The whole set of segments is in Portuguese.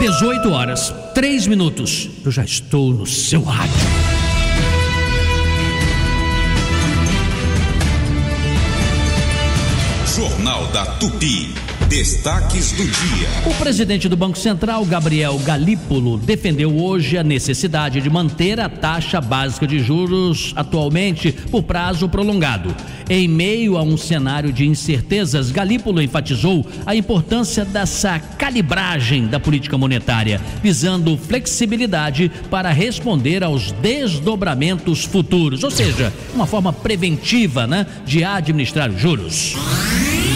18h03. Eu já estou no seu rádio. Jornal da Tupi. Destaques do dia. O presidente do Banco Central, Gabriel Galípolo, defendeu hoje a necessidade de manter a taxa básica de juros atualmente por prazo prolongado. Em meio a um cenário de incertezas, Galípolo enfatizou a importância dessa calibragem da política monetária, visando flexibilidade para responder aos desdobramentos futuros, ou seja, uma forma preventiva, de administrar os juros.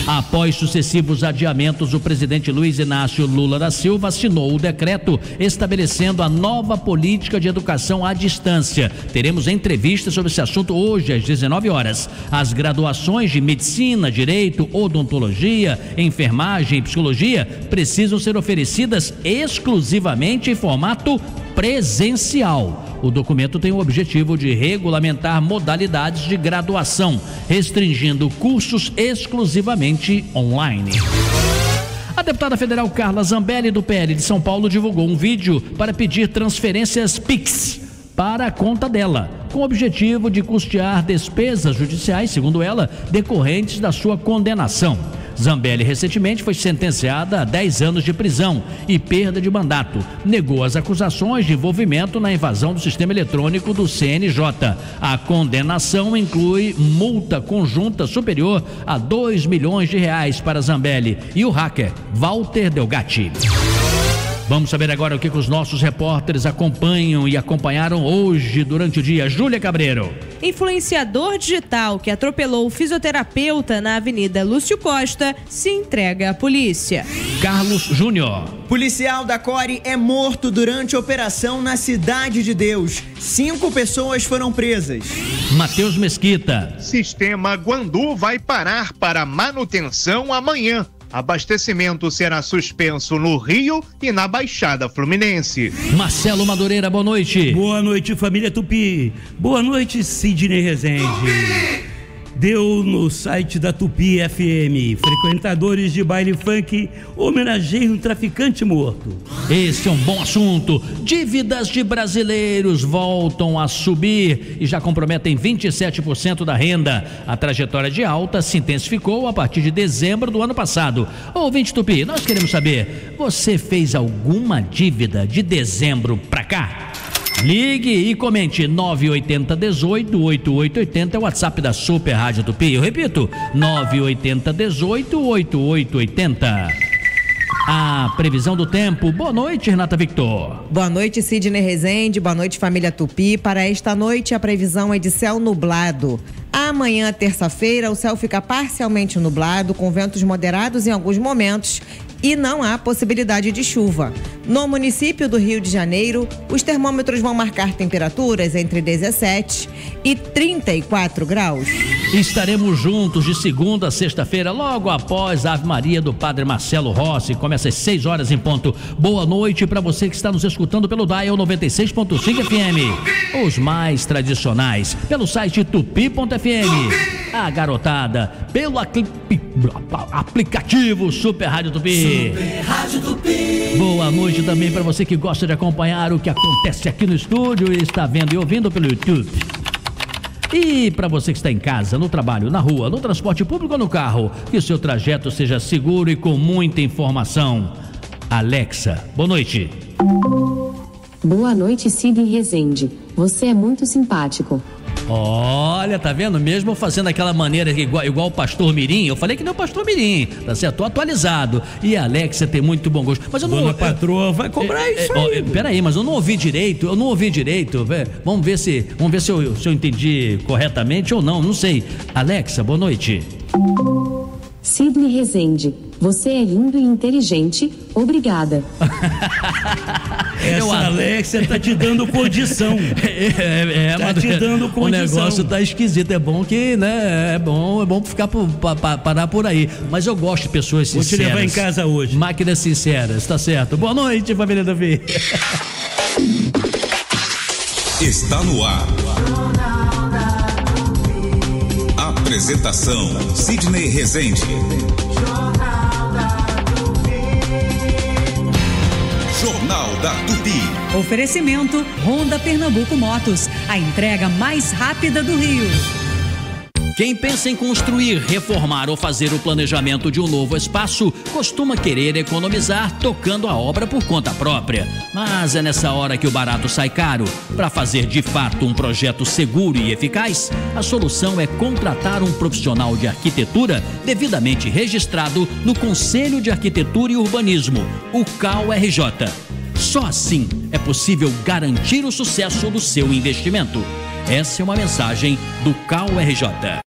Após sucessivos adiamentos, o presidente Luiz Inácio Lula da Silva assinou o decreto estabelecendo a nova política de educação à distância. Teremos entrevista sobre esse assunto hoje às 19h. As graduações de medicina, direito, odontologia, enfermagem e psicologia precisam ser oferecidas exclusivamente em formato presencial. O documento tem o objetivo de regulamentar modalidades de graduação, restringindo cursos exclusivamente online. A deputada federal Carla Zambelli, do PL de São Paulo, divulgou um vídeo para pedir transferências Pix para a conta dela, com o objetivo de custear despesas judiciais, segundo ela, decorrentes da sua condenação. Zambelli recentemente foi sentenciada a 10 anos de prisão e perda de mandato. Negou as acusações de envolvimento na invasão do sistema eletrônico do CNJ. A condenação inclui multa conjunta superior a R$2 milhões para Zambelli e o hacker Walter Delgatti. Vamos saber agora o que os nossos repórteres acompanham e acompanharam hoje durante o dia. Júlia Cabreiro. Influenciador digital que atropelou o fisioterapeuta na Avenida Lúcio Costa se entrega à polícia. Carlos Júnior. Policial da CORE é morto durante operação na Cidade de Deus. 5 pessoas foram presas. Matheus Mesquita. Sistema Guandu vai parar para manutenção amanhã. Abastecimento será suspenso no Rio e na Baixada Fluminense. Marcelo Madureira, boa noite. Boa noite, família Tupi. Boa noite, Sidney Rezende. Tupi! Deu no site da Tupi FM. Frequentadores de baile funk homenageiam um traficante morto. Esse é um bom assunto. Dívidas de brasileiros voltam a subir e já comprometem 27% da renda. A trajetória de alta se intensificou a partir de dezembro do ano passado. Ouvinte Tupi, nós queremos saber, você fez alguma dívida de dezembro pra cá? Ligue e comente 980188880 é o WhatsApp da Super Rádio Tupi. Eu repito, 980188880. A previsão do tempo. Boa noite, Renata Victor. Boa noite, Sidney Rezende. Boa noite, família Tupi. Para esta noite, a previsão é de céu nublado. Amanhã, terça-feira, o céu fica parcialmente nublado, com ventos moderados em alguns momentos e não há possibilidade de chuva. No município do Rio de Janeiro, os termômetros vão marcar temperaturas entre 17 e 34 graus. Estaremos juntos de segunda a sexta-feira, logo após a Ave Maria do Padre Marcelo Rossi. Começa às 6 horas em ponto. Boa noite para você que está nos escutando pelo Dial 96.5 FM. Os mais tradicionais, pelo site tupi.fm. A garotada, pelo aplicativo Super Rádio Tupi. Super Rádio Tupi. Boa noite também para você que gosta de acompanhar o que acontece aqui no estúdio e está vendo e ouvindo pelo YouTube. E para você que está em casa, no trabalho, na rua, no transporte público ou no carro, que o seu trajeto seja seguro e com muita informação. Alexa, boa noite. Boa noite, Sidney Rezende. Você é muito simpático. Olha, tá vendo? Mesmo fazendo aquela maneira igual o Pastor Mirim, eu falei que não é o Pastor Mirim, tá certo? Tô atualizado. E a Alexia tem muito bom gosto. Mas eu não. Dona patroa vai cobrar isso aí. Peraí, mas eu não ouvi direito. Vamos ver se eu entendi corretamente ou não sei. Alexa, boa noite. Sidney Rezende, você é lindo e inteligente. Obrigada. Essa Alexia tá te dando condição. Tá te dando condição. O negócio tá esquisito. É bom que, né? É bom ficar parar por aí. Mas eu gosto de pessoas sinceras. Vou te levar em casa hoje. Máquinas sinceras, tá certo? Boa noite, família da V. Está no ar. Apresentação: Sidney Rezende. Jornal da Tupi. Oferecimento Honda Pernambuco Motos, a entrega mais rápida do Rio. Quem pensa em construir, reformar ou fazer o planejamento de um novo espaço costuma querer economizar tocando a obra por conta própria. Mas é nessa hora que o barato sai caro. Para fazer de fato um projeto seguro e eficaz, a solução é contratar um profissional de arquitetura devidamente registrado no Conselho de Arquitetura e Urbanismo, o CAU-RJ. Só assim é possível garantir o sucesso do seu investimento. Essa é uma mensagem do CAU-RJ.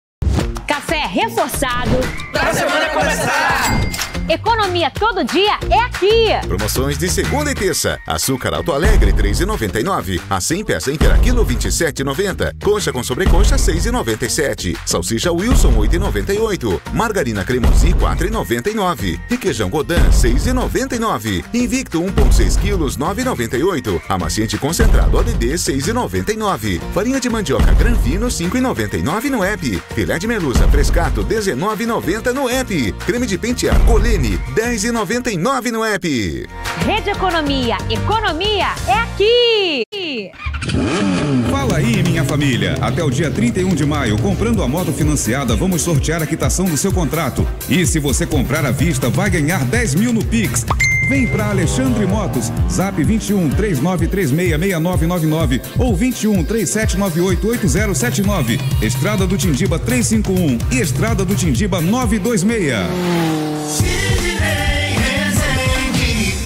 Café reforçado pra semana começar! Economia todo dia é aqui! Promoções de segunda e terça. Açúcar Alto Alegre, 3,99. A 100 peça inteira quilo, 27,90. Coxa com sobrecoxa, 6,97. Salsicha Wilson, 8,98. Margarina Cremosi, 4,99. Requeijão Godin, 6,99. Invicto, 1,6 quilos, 9,98. Amaciante concentrado ODD, 6,99. Farinha de mandioca Granfino, 5,99 no app. Filé de melusa Frescato, 19,90 no app. Creme de pentear Golene, 10,99 no app. Rede Economia, economia é aqui! Fala aí, minha família. Até o dia 31 de maio, comprando a moto financiada, vamos sortear a quitação do seu contrato. E se você comprar à vista, vai ganhar 10 mil no Pix. Vem pra Alexandre Motos, zap 21 3936 6999 ou 21 3798 8079. Estrada do Tindiba 351 e Estrada do Tindiba 926.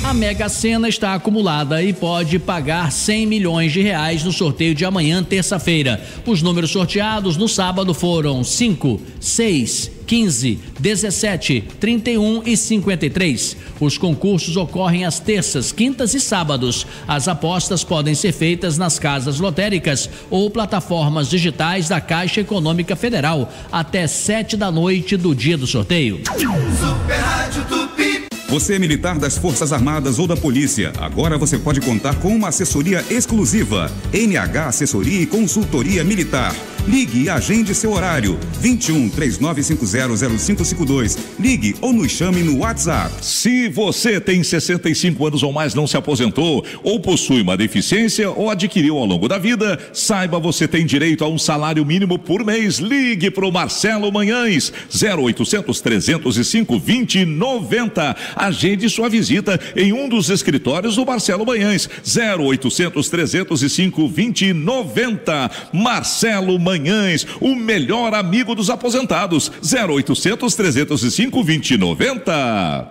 A Mega Sena está acumulada e pode pagar 100 milhões de reais no sorteio de amanhã, terça-feira. Os números sorteados no sábado foram 5, 6, 15, 17, 31 e 53. Os concursos ocorrem às terças, quintas e sábados. As apostas podem ser feitas nas casas lotéricas ou plataformas digitais da Caixa Econômica Federal até 7 da noite do dia do sorteio. Super Rádio Tupi. Você é militar das Forças Armadas ou da Polícia. Agora você pode contar com uma assessoria exclusiva. NH Assessoria e Consultoria Militar. Ligue e agende seu horário. 21 3950 0552. Ligue ou nos chame no WhatsApp. Se você tem 65 anos ou mais, não se aposentou, ou possui uma deficiência ou adquiriu ao longo da vida, saiba, você tem direito a um salário mínimo por mês. Ligue para o Marcelo Manhães, 0800 305 2090. Agende sua visita em um dos escritórios do Marcelo Manhães, 0800 305 2090. Marcelo Manhães, o melhor amigo dos aposentados, 0800 305 2090.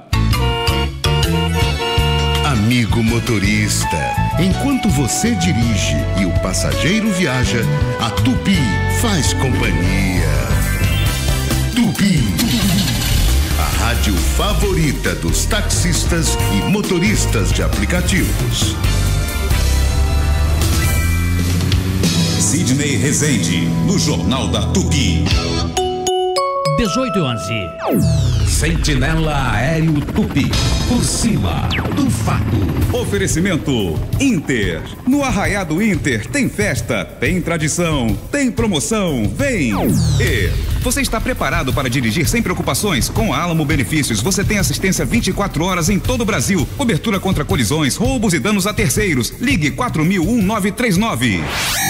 Amigo motorista, enquanto você dirige e o passageiro viaja, a Tupi faz companhia. Tupi, a rádio favorita dos taxistas e motoristas de aplicativos. Sidney Rezende, no Jornal da Tupi. 18h11. Sentinela Aéreo Tupi, por cima do fato. Oferecimento Inter. No Arraiado Inter tem festa, tem tradição, tem promoção. Vem! E você está preparado para dirigir sem preocupações? Com a Alamo Benefícios, você tem assistência 24 horas em todo o Brasil. Cobertura contra colisões, roubos e danos a terceiros. Ligue 4000-1939.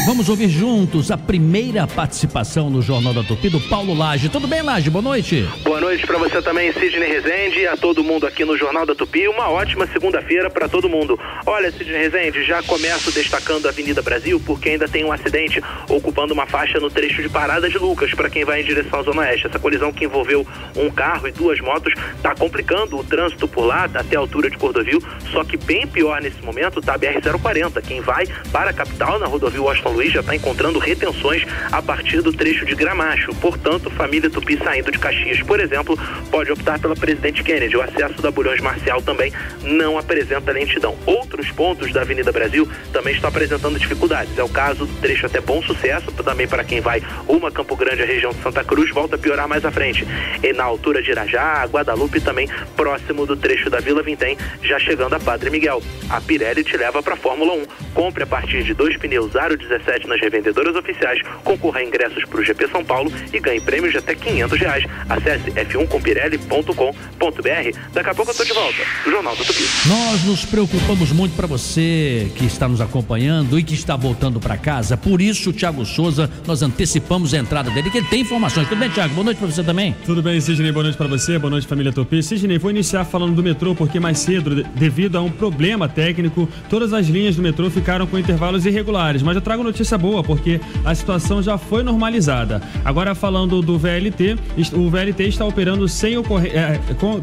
Vamos ouvir juntos a primeira participação no Jornal da Tupi do Paulo Lage. Tudo bem, Lage? Boa noite. Boa noite para você também, Sidney Rezende, e a todo mundo aqui no Jornal da Tupi. Uma ótima segunda-feira para todo mundo. Olha, Sidney Rezende, já começo destacando a Avenida Brasil, porque ainda tem um acidente ocupando uma faixa no trecho de Parada de Lucas, para quem vai em direção à Zona Oeste. Essa colisão que envolveu um carro e duas motos está complicando o trânsito por lá, até a altura de Cordovil, só que bem pior nesse momento está a BR-040. Quem vai para a capital, na rodovia Washington Luiz, já está encontrando retenções a partir do trecho de Gramacho. Portanto, família Tupi saindo de Caxias, por exemplo, pode optar pela Presidente Kennedy. O acesso da Bulhões Marcial também não apresenta lentidão. Outros pontos da Avenida Brasil também estão apresentando dificuldades. É o caso do trecho até Bom Sucesso, também para quem vai uma Campo Grande, a região de Santa Cruz, volta a piorar mais à frente. E na altura de Irajá, Guadalupe, também próximo do trecho da Vila Vintém, já chegando a Padre Miguel. A Pirelli te leva para a Fórmula 1. Compre a partir de 2 pneus Aro 17 nas revendedoras oficiais, concorra a ingressos para o GP São Paulo e ganhe prêmios de até R$500. Acesse F1 com Pirelli jpl.com.br. Daqui a pouco eu tô de volta, no Jornal da Tupi. Nós nos preocupamos muito para você que está nos acompanhando e que está voltando para casa. Por isso, o Thiago Souza, nós antecipamos a entrada dele, que ele tem informações. Tudo bem, Thiago? Boa noite para você também. Tudo bem, Sidney. Boa noite para você. Boa noite, família Tupi. Sidney, vou iniciar falando do metrô, porque mais cedo, devido a um problema técnico, todas as linhas do metrô ficaram com intervalos irregulares. Mas eu trago notícia boa, porque a situação já foi normalizada. Agora, falando do VLT, o VLT está operando sem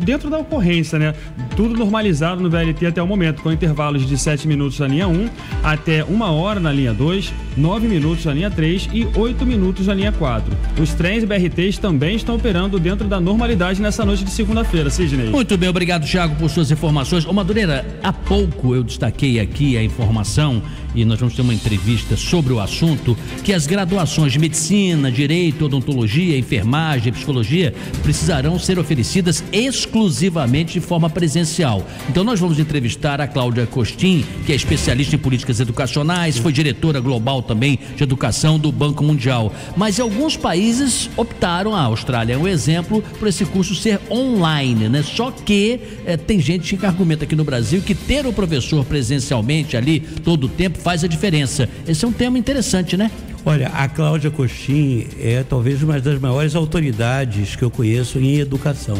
dentro da ocorrência, né? Tudo normalizado no VLT até o momento, com intervalos de 7 minutos na linha 1, até 1 hora na linha 2, 9 minutos na linha 3 e 8 minutos na linha 4. Os trens BRTs também estão operando dentro da normalidade nessa noite de segunda-feira, Sidney. Muito bem, obrigado, Thiago, por suas informações. Ô, Madureira, há pouco eu destaquei aqui a informação, e nós vamos ter uma entrevista sobre o assunto, que as graduações de medicina, direito, odontologia, enfermagem, psicologia precisarão ser oferecidas exclusivamente de forma presencial. Então nós vamos entrevistar a Cláudia Costin, que é especialista em políticas educacionais, foi diretora global também de educação do Banco Mundial. Mas alguns países optaram, a Austrália é um exemplo, por esse curso ser online, né? Só que tem gente que argumenta aqui no Brasil que ter o professor presencialmente ali todo o tempo faz a diferença. Esse é um tema interessante, né? Olha, a Cláudia Costin é talvez uma das maiores autoridades que eu conheço em educação,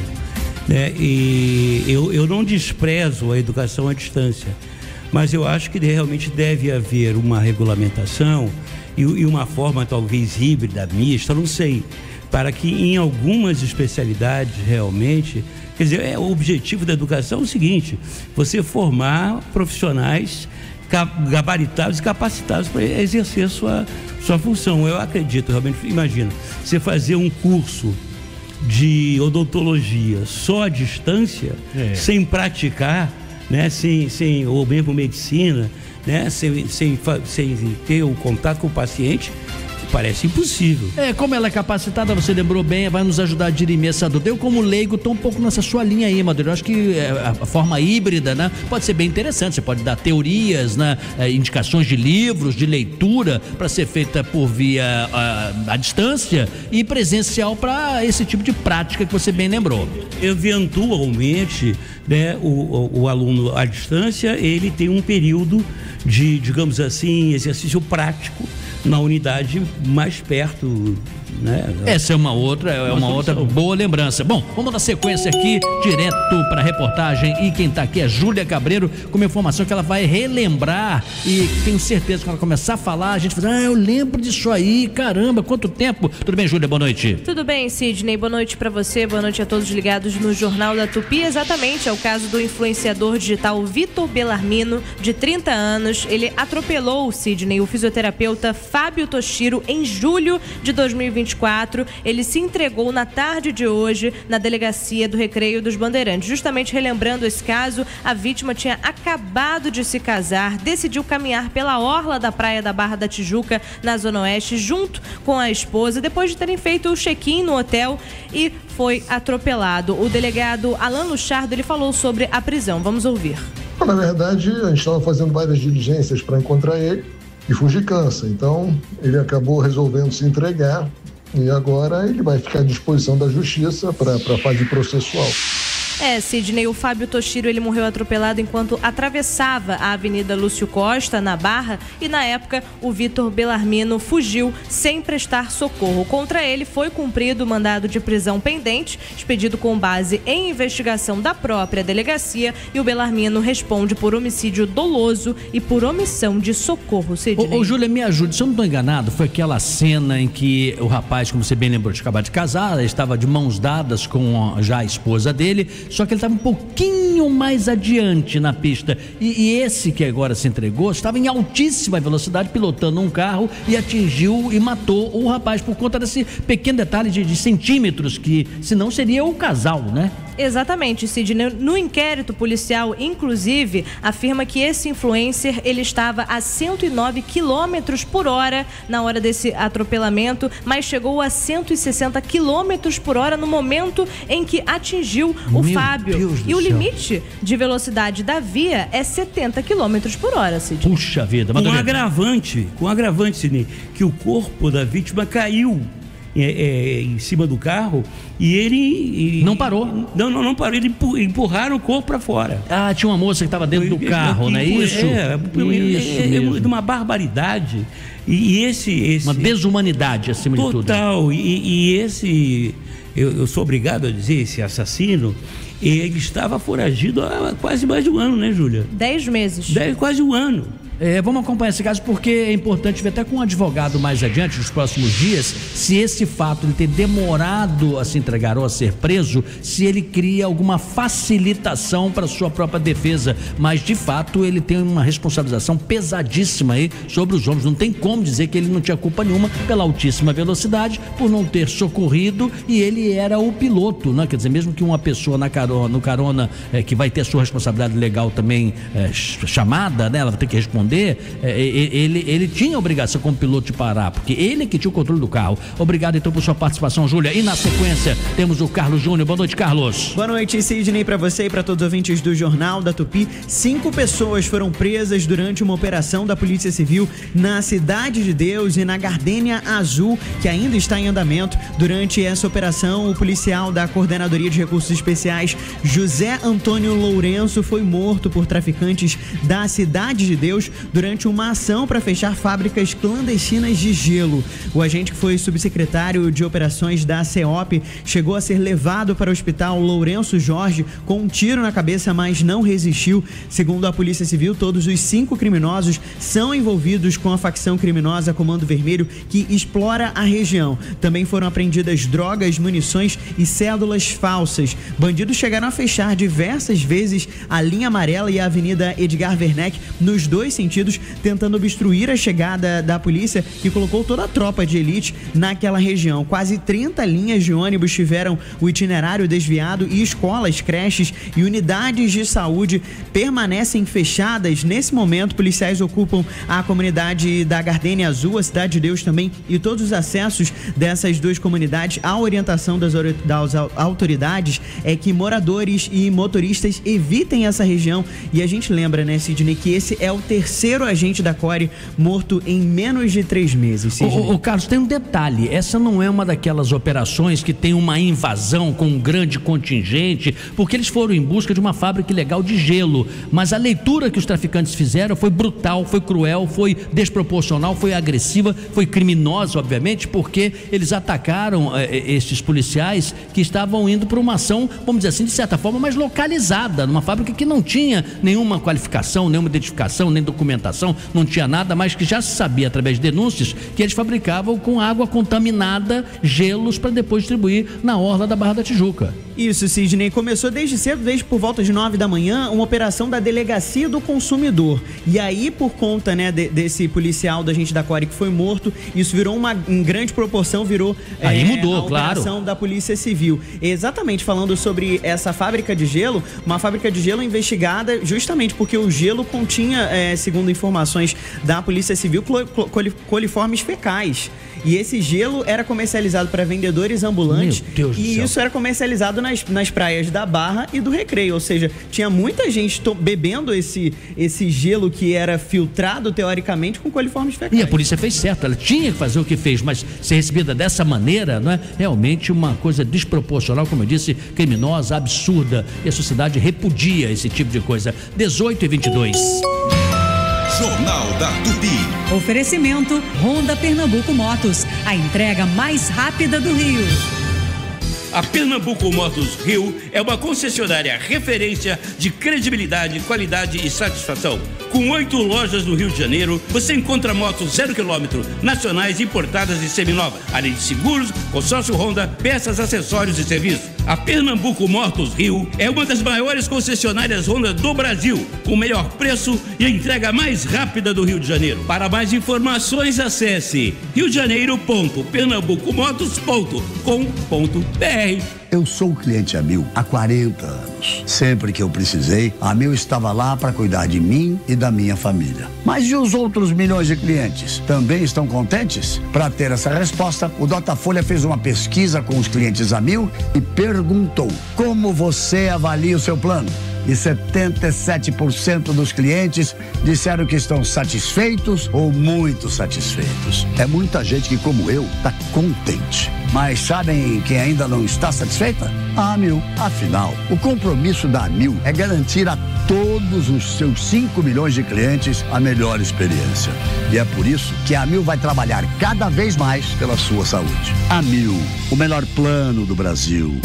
né? E eu não desprezo a educação à distância, mas eu acho que realmente deve haver uma regulamentação e uma forma talvez híbrida, mista, não sei, para que em algumas especialidades realmente, quer dizer, o objetivo da educação é o seguinte: você formar profissionais gabaritados e capacitados para exercer sua função. Eu acredito, realmente, imagina, você fazer um curso de odontologia só à distância, sem praticar, né, sem ou mesmo medicina, né, sem ter o contato com o paciente, parece impossível. Como ela é capacitada, você lembrou bem, vai nos ajudar a dirimir essa dúvida. Eu, como leigo, estou um pouco nessa sua linha aí, Madureira. Eu acho que a forma híbrida, né, pode ser bem interessante. Você pode dar teorias, né, indicações de livros, de leitura, para ser feita por via à distância, e presencial para esse tipo de prática que você bem lembrou. Eventualmente, né, o aluno à distância, ele tem um período de, digamos assim, exercício prático na unidade mais perto, né? Essa é uma outra boa lembrança. Bom, vamos dar sequência aqui, direto para a reportagem, e quem está aqui é Júlia Cabreiro, com uma informação que ela vai relembrar, e tenho certeza que quando ela começar a falar, a gente vai dizer, eu lembro disso aí, caramba, quanto tempo. Tudo bem, Júlia? Boa noite. Tudo bem, Sidney, boa noite para você, boa noite a todos ligados no Jornal da Tupi. Exatamente, é o caso do influenciador digital Vitor Bellarmino, de 30 anos. Ele atropelou, Sidney, o fisioterapeuta Fábio Toshiro em julho de 2024. Ele se entregou na tarde de hoje na delegacia do Recreio dos Bandeirantes. Justamente relembrando esse caso, a vítima tinha acabado de se casar, decidiu caminhar pela orla da praia da Barra da Tijuca, na Zona Oeste, junto com a esposa, depois de terem feito o check-in no hotel, e foi atropelado. O delegado Alan Luchardo, ele falou sobre a prisão. Vamos ouvir. Na verdade, a gente estava fazendo várias diligências para encontrar ele, e fugir cansa. Então, ele acabou resolvendo se entregar, e agora ele vai ficar à disposição da justiça para a fase processual. Sidney, o Fábio Toshiro, ele morreu atropelado enquanto atravessava a Avenida Lúcio Costa, na Barra, e na época o Vitor Bellarmino fugiu sem prestar socorro. Contra ele foi cumprido o mandado de prisão pendente, expedido com base em investigação da própria delegacia, e o Bellarmino responde por homicídio doloso e por omissão de socorro, Sidney. Ô, Júlia, me ajude, se eu não estou enganado, foi aquela cena em que o rapaz, como você bem lembrou, de acabar de casar, ele estava de mãos dadas com já a esposa dele, só que ele estava um pouquinho mais adiante na pista, e esse que agora se entregou estava em altíssima velocidade pilotando um carro e atingiu e matou o rapaz por conta desse pequeno detalhe de centímetros, que senão seria o casal, né? Exatamente, Sidney. No inquérito policial, inclusive, afirma que esse influencer, ele estava a 109 km por hora na hora desse atropelamento, mas chegou a 160 km por hora no momento em que atingiu o Fábio. E o limite de velocidade da via é 70 km por hora, Sidney. Puxa vida. Com agravante, Sidney, que o corpo da vítima caiu em cima do carro e ele... Não parou? Não parou, ele empurraram o corpo para fora. Ah, tinha uma moça que estava dentro do carro, não é isso? É de uma barbaridade. E esse... Uma desumanidade, acima de tudo. Total. E esse... Eu sou obrigado a dizer, esse assassino, ele estava foragido há quase mais de um ano, né, Júlia? 10 meses. Quase um ano. Vamos acompanhar esse caso porque é importante ver até com um advogado mais adiante, nos próximos dias, se esse fato de ter demorado a se entregar ou a ser preso, se ele cria alguma facilitação para sua própria defesa. Mas, de fato, ele tem uma responsabilização pesadíssima aí sobre os homens. Não tem como dizer que ele não tinha culpa nenhuma pela altíssima velocidade, por não ter socorrido, e ele era o piloto, né? Quer dizer, mesmo que uma pessoa no carona que vai ter sua responsabilidade legal também chamada, né? Ela vai ter que responder. Ele tinha a obrigação como piloto de parar, porque ele que tinha o controle do carro. Obrigado então por sua participação, Júlia. E na sequência temos o Carlos Júnior. Boa noite, Carlos. Boa noite, Sidney, para você e para todos os ouvintes do Jornal da Tupi. 5 pessoas foram presas durante uma operação da Polícia Civil na Cidade de Deus e na Gardênia Azul, que ainda está em andamento. Durante essa operação, o policial da Coordenadoria de Recursos Especiais, José Antônio Lourenço, foi morto por traficantes da Cidade de Deus durante uma ação para fechar fábricas clandestinas de gelo. O agente, que foi subsecretário de operações da CEOP, chegou a ser levado para o hospital Lourenço Jorge com um tiro na cabeça, mas não resistiu. Segundo a Polícia Civil, todos os 5 criminosos são envolvidos com a facção criminosa Comando Vermelho, que explora a região. Também foram apreendidas drogas, munições e cédulas falsas. Bandidos chegaram a fechar diversas vezes a linha amarela e a Avenida Edgar Werneck nos 2 sentidos, tentando obstruir a chegada da polícia, que colocou toda a tropa de elite naquela região. Quase 30 linhas de ônibus tiveram o itinerário desviado e escolas, creches e unidades de saúde permanecem fechadas. Nesse momento, policiais ocupam a comunidade da Gardênia Azul, a Cidade de Deus também, e todos os acessos dessas 2 comunidades. A orientação das autoridades é que moradores e motoristas evitem essa região. E a gente lembra, né, Sidney, que esse é o terceiro agente da CORE morto em menos de 3 meses. O Carlos, tem um detalhe: essa não é uma daquelas operações que tem uma invasão com um grande contingente, porque eles foram em busca de uma fábrica ilegal de gelo, mas a leitura que os traficantes fizeram foi brutal, foi cruel, foi desproporcional, foi agressiva, foi criminosa, obviamente, porque eles atacaram esses policiais que estavam indo para uma ação, vamos dizer assim, de certa forma mais localizada, numa fábrica que não tinha nenhuma qualificação, nenhuma identificação, nem documentação, não tinha nada, mas que já se sabia através de denúncias que eles fabricavam com água contaminada, gelos, para depois distribuir na orla da Barra da Tijuca. Isso, Sidney, começou desde cedo, desde por volta de 9 da manhã, uma operação da Delegacia do Consumidor. E aí, por conta, né, desse policial da gente da CORE que foi morto, isso virou em grande proporção, virou aí mudou, a operação claro, da Polícia Civil. Exatamente, falando sobre essa fábrica de gelo, uma fábrica de gelo investigada justamente porque o gelo continha, segundo informações da Polícia Civil, coliformes fecais. E esse gelo era comercializado para vendedores ambulantes. Meu Deus do céu. Isso era comercializado nas praias da Barra e do Recreio. Ou seja, tinha muita gente bebendo esse gelo que era filtrado, teoricamente, com coliformes fecais. E a polícia fez certo, ela tinha que fazer o que fez, mas ser recebida dessa maneira, não é realmente uma coisa desproporcional, como eu disse, criminosa, absurda. E a sociedade repudia esse tipo de coisa. 18h22. Jornal da Tupi. Oferecimento Honda Pernambuco Motos, a entrega mais rápida do Rio. A Pernambuco Motos Rio é uma concessionária referência de credibilidade, qualidade e satisfação. Com 8 lojas no Rio de Janeiro, você encontra motos 0 km, nacionais, importadas e seminovas, além de seguros, consórcio Honda, peças, acessórios e serviços. A Pernambuco Motos Rio é uma das maiores concessionárias Honda do Brasil, com o melhor preço e a entrega mais rápida do Rio de Janeiro. Para mais informações, acesse riodejaneiro.pernambucomotos.com.br. Eu sou cliente Amil há 40 anos. Sempre que eu precisei, a Amil estava lá para cuidar de mim e da minha família. Mas e os outros milhões de clientes? Também estão contentes? Para ter essa resposta, o Datafolha fez uma pesquisa com os clientes Amil e perguntou: como você avalia o seu plano? e 77% dos clientes disseram que estão satisfeitos ou muito satisfeitos. É muita gente que, como eu, está contente. Mas sabem quem ainda não está satisfeita? A Amil. Afinal, o compromisso da Amil é garantir a todos os seus 5 milhões de clientes a melhor experiência. E é por isso que a Amil vai trabalhar cada vez mais pela sua saúde. Amil, o melhor plano do Brasil.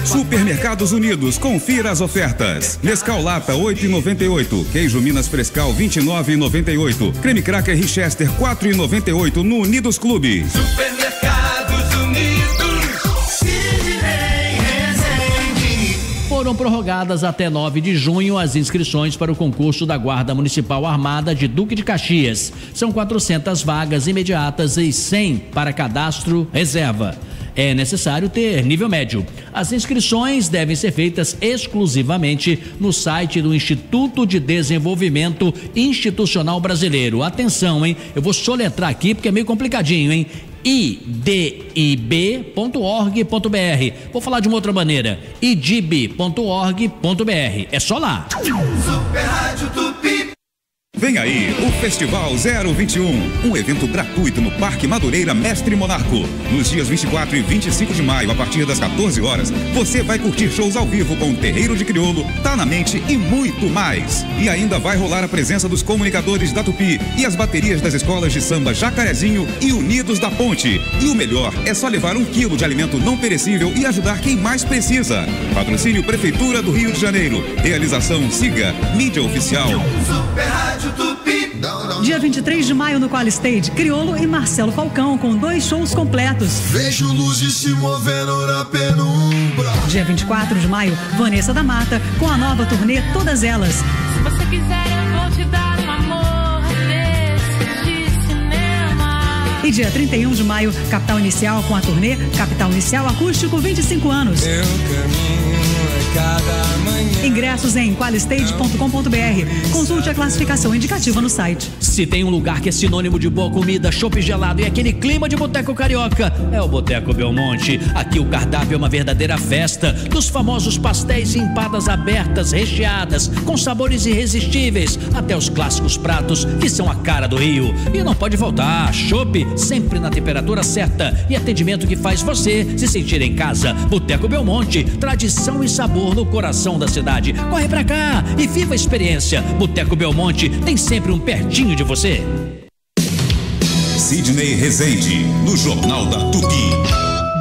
Supermercados Unidos, confira as ofertas. Nescau Lata 8,98, queijo Minas Frescal 29,98, creme cracker Richester 4,98 no Unidos Clube. Supermercados Unidos, Sidney Rezende. Foram prorrogadas até 9 de junho as inscrições para o concurso da Guarda Municipal Armada de Duque de Caxias. São 400 vagas imediatas e 100 para cadastro reserva. É necessário ter nível médio. As inscrições devem ser feitas exclusivamente no site do Instituto de Desenvolvimento Institucional Brasileiro. Atenção, hein? Eu vou soletrar aqui porque é meio complicadinho, hein? idib.org.br. Vou falar de uma outra maneira. idib.org.br. É só lá. Super Rádio Tupi. Vem aí o Festival 021, um evento gratuito no Parque Madureira Mestre Monarco. Nos dias 24 e 25 de maio, a partir das 14 horas, você vai curtir shows ao vivo com Terreiro de Crioulo, Tá na Mente e muito mais. E ainda vai rolar a presença dos comunicadores da Tupi e as baterias das escolas de samba Jacarezinho e Unidos da Ponte. E o melhor é só levar 1 quilo de alimento não perecível e ajudar quem mais precisa. Patrocínio Prefeitura do Rio de Janeiro. Realização Siga, mídia oficial. Super Rádio Tupi. Dia 23 de maio no Qualistage, Crioulo e Marcelo Falcão com 2 shows completos. Vejo luzes se movendo na penumbra. Dia 24 de maio, Vanessa da Mata com a nova turnê Todas Elas. Se você quiser eu vou te dar um amor desse de cinema. E dia 31 de maio, Capital Inicial com a turnê Capital Inicial Acústico 25 anos. Meu caminho é cada manhã. Ingressos em qualistage.com.br. Consulte a classificação indicativa no site. Se tem um lugar que é sinônimo de boa comida, chopp gelado e aquele clima de boteco carioca, é o Boteco Belmonte. Aqui o cardápio é uma verdadeira festa, dos famosos pastéis e empadas abertas, recheadas, com sabores irresistíveis, até os clássicos pratos que são a cara do Rio. E não pode faltar, chopp sempre na temperatura certa e atendimento que faz você se sentir em casa. Boteco Belmonte, tradição e sabor no coração da cidade. Corre pra cá e viva a experiência. Boteco Belmonte tem sempre um pertinho de você. Sidney Rezende, no Jornal da Tupi.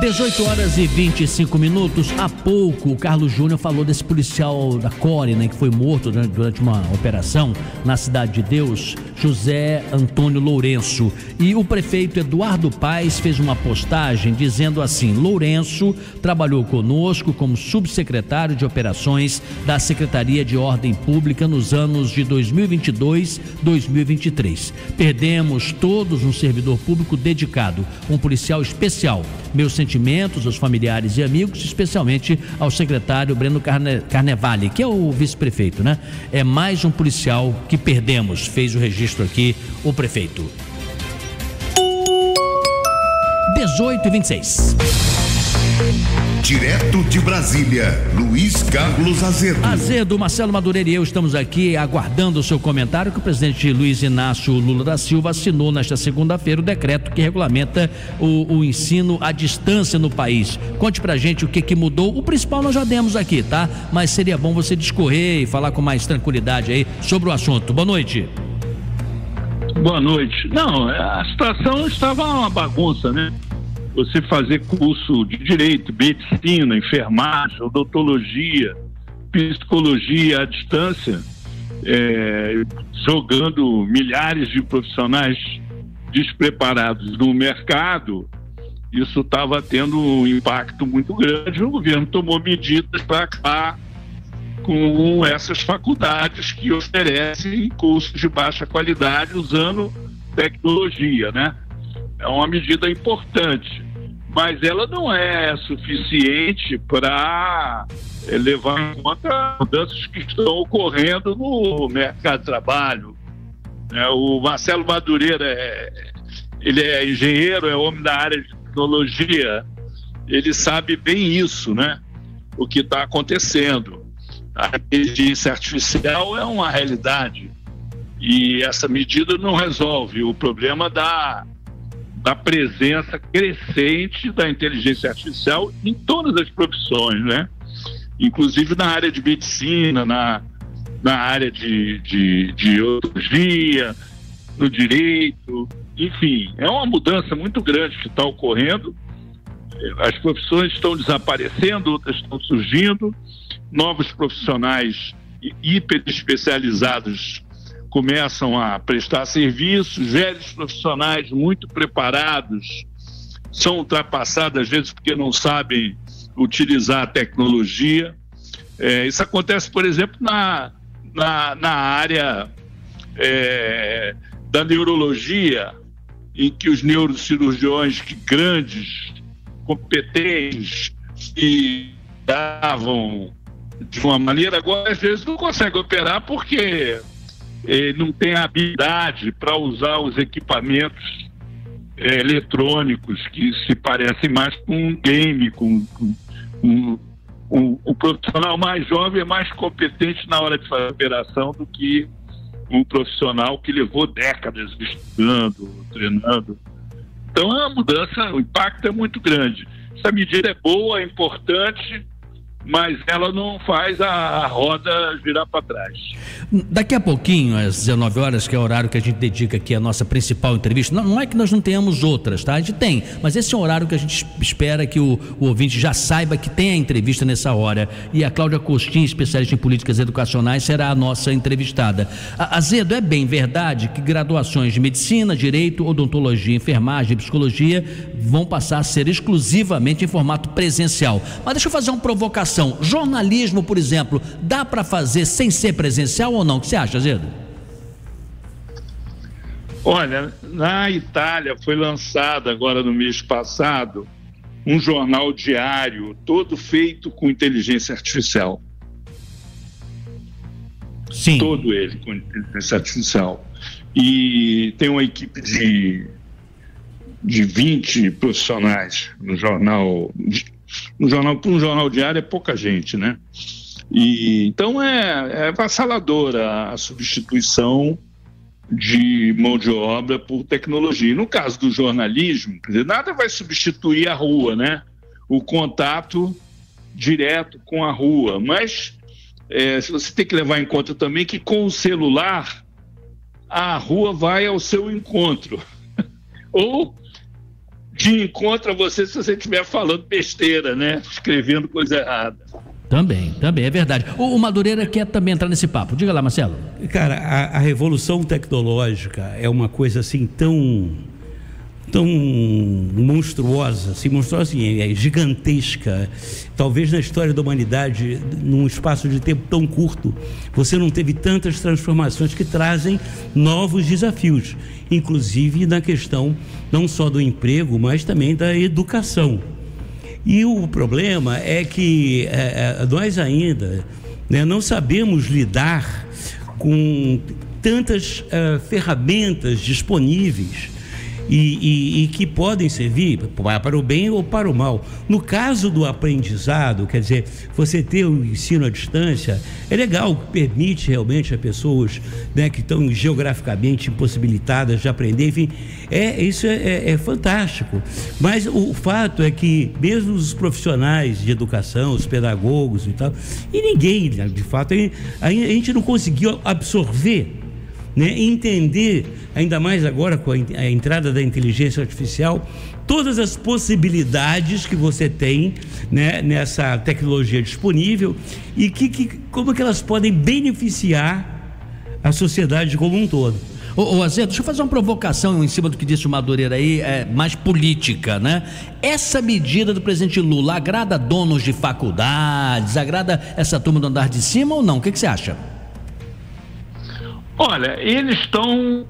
18 horas e 25 minutos. Há pouco o Carlos Júnior falou desse policial da Core, né, que foi morto durante uma operação na Cidade de Deus, José Antônio Lourenço. E o prefeito Eduardo Paes fez uma postagem dizendo assim: Lourenço trabalhou conosco como subsecretário de operações da Secretaria de Ordem Pública nos anos de 2022-2023. Perdemos todos um servidor público dedicado, um policial especial. Meus sentimentos aos familiares e amigos, especialmente ao secretário Breno Carnevale, que é o vice-prefeito, né? É mais um policial que perdemos, fez o registro aqui o prefeito. 18h26. Direto de Brasília, Luiz Carlos Azedo. Azedo, Marcelo Madureira e eu estamos aqui aguardando o seu comentário que o presidente Luiz Inácio Lula da Silva assinou nesta segunda-feira o decreto que regulamenta o ensino à distância no país. Conte pra gente o que mudou. O principal nós já demos aqui, tá? Mas seria bom você discorrer e falar com mais tranquilidade aí sobre o assunto. Boa noite. Boa noite. Não, a situação estava uma bagunça, né? Você fazer curso de direito, medicina, enfermagem, odontologia, psicologia à distância, jogando milhares de profissionais despreparados no mercado, isso estava tendo um impacto muito grande. O governo tomou medidas para acabar com essas faculdades que oferecem cursos de baixa qualidade usando tecnologia, né? É uma medida importante, mas ela não é suficiente para levar em conta as mudanças que estão ocorrendo no mercado de trabalho. O Marcelo Madureira, ele é engenheiro, é homem da área de tecnologia, ele sabe bem isso, né? o que está acontecendo. A inteligência artificial é uma realidade e essa medida não resolve o problema da presença crescente da inteligência artificial em todas as profissões, né? Inclusive na área de medicina, na área de odontologia, no direito, enfim, é uma mudança muito grande que está ocorrendo. As profissões estão desaparecendo, outras estão surgindo, novos profissionais hiper especializados começam a prestar serviços, velhos profissionais muito preparados são ultrapassados às vezes porque não sabem utilizar a tecnologia. Isso acontece, por exemplo, na área da neurologia, em que os neurocirurgiões grandes, competentes, que davam de uma maneira, agora às vezes não conseguem operar porque não tem habilidade para usar os equipamentos eletrônicos que se parecem mais com um game, o profissional mais jovem é mais competente na hora de fazer a operação do que um profissional que levou décadas estudando, treinando. Então é uma mudança, o impacto é muito grande. Essa medida é boa, é importante, mas ela não faz a roda virar para trás. Daqui a pouquinho, às 19 horas, que é o horário que a gente dedica aqui à nossa principal entrevista, não é que nós não tenhamos outras, tá? A gente tem, mas esse é o horário que a gente espera que o ouvinte já saiba que tem a entrevista nessa hora. E a Cláudia Costin, especialista em políticas educacionais, será a nossa entrevistada. Azedo, é bem verdade que graduações de medicina, direito, odontologia, enfermagem e psicologia vão passar a ser exclusivamente em formato presencial. Mas deixa eu fazer uma provocação. Jornalismo, por exemplo, dá para fazer sem ser presencial ou não? O que você acha, Azedo? Olha, na Itália foi lançado agora no mês passado um jornal diário todo feito com inteligência artificial. Sim. Todo ele com inteligência artificial. E tem uma equipe de 20 profissionais no jornal. Para um jornal diário é pouca gente, né? E então é avassaladora a substituição de mão de obra por tecnologia. E no caso do jornalismo, quer dizer, nada vai substituir a rua, né? O contato direto com a rua. Mas você tem que levar em conta também que com o celular a rua vai ao seu encontro. Ou de encontro a você se você estiver falando besteira, né? Escrevendo coisa errada. Também, é verdade. O Madureira quer também entrar nesse papo. Diga lá, Marcelo. Cara, a revolução tecnológica é uma coisa assim tão monstruosa, é gigantesca. Talvez na história da humanidade, num espaço de tempo tão curto, você não teve tantas transformações que trazem novos desafios, inclusive na questão não só do emprego, mas também da educação. E o problema é que nós ainda não sabemos lidar com tantas ferramentas disponíveis e que podem servir para o bem ou para o mal. No caso do aprendizado, quer dizer, você ter o ensino à distância é legal, permite realmente a pessoas que estão geograficamente impossibilitadas de aprender, enfim, isso é fantástico. Mas o fato é que mesmo os profissionais de educação, os pedagogos e tal, e ninguém, de fato, a gente não conseguiu absorver, entender, ainda mais agora com a entrada da inteligência artificial, todas as possibilidades que você tem nessa tecnologia disponível e como que elas podem beneficiar a sociedade como um todo. Azedo, deixa eu fazer uma provocação em cima do que disse o Madureira aí, mais política, né? Essa medida do presidente Lula agrada donos de faculdades, agrada essa turma do andar de cima ou não? O que você acha? Olha, eles estão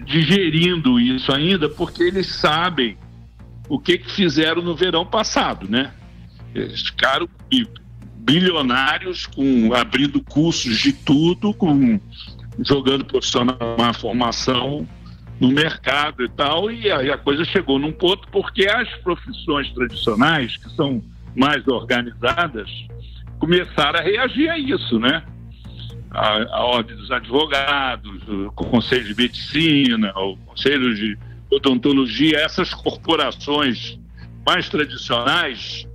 digerindo isso ainda porque eles sabem o que fizeram no verão passado, né? Eles ficaram bilionários abrindo cursos de tudo, jogando profissional uma formação no mercado e tal, e a coisa chegou num ponto porque as profissões tradicionais, que são mais organizadas, começaram a reagir a isso, né? A Ordem dos Advogados, o Conselho de Medicina, o Conselho de Odontologia, essas corporações mais tradicionais,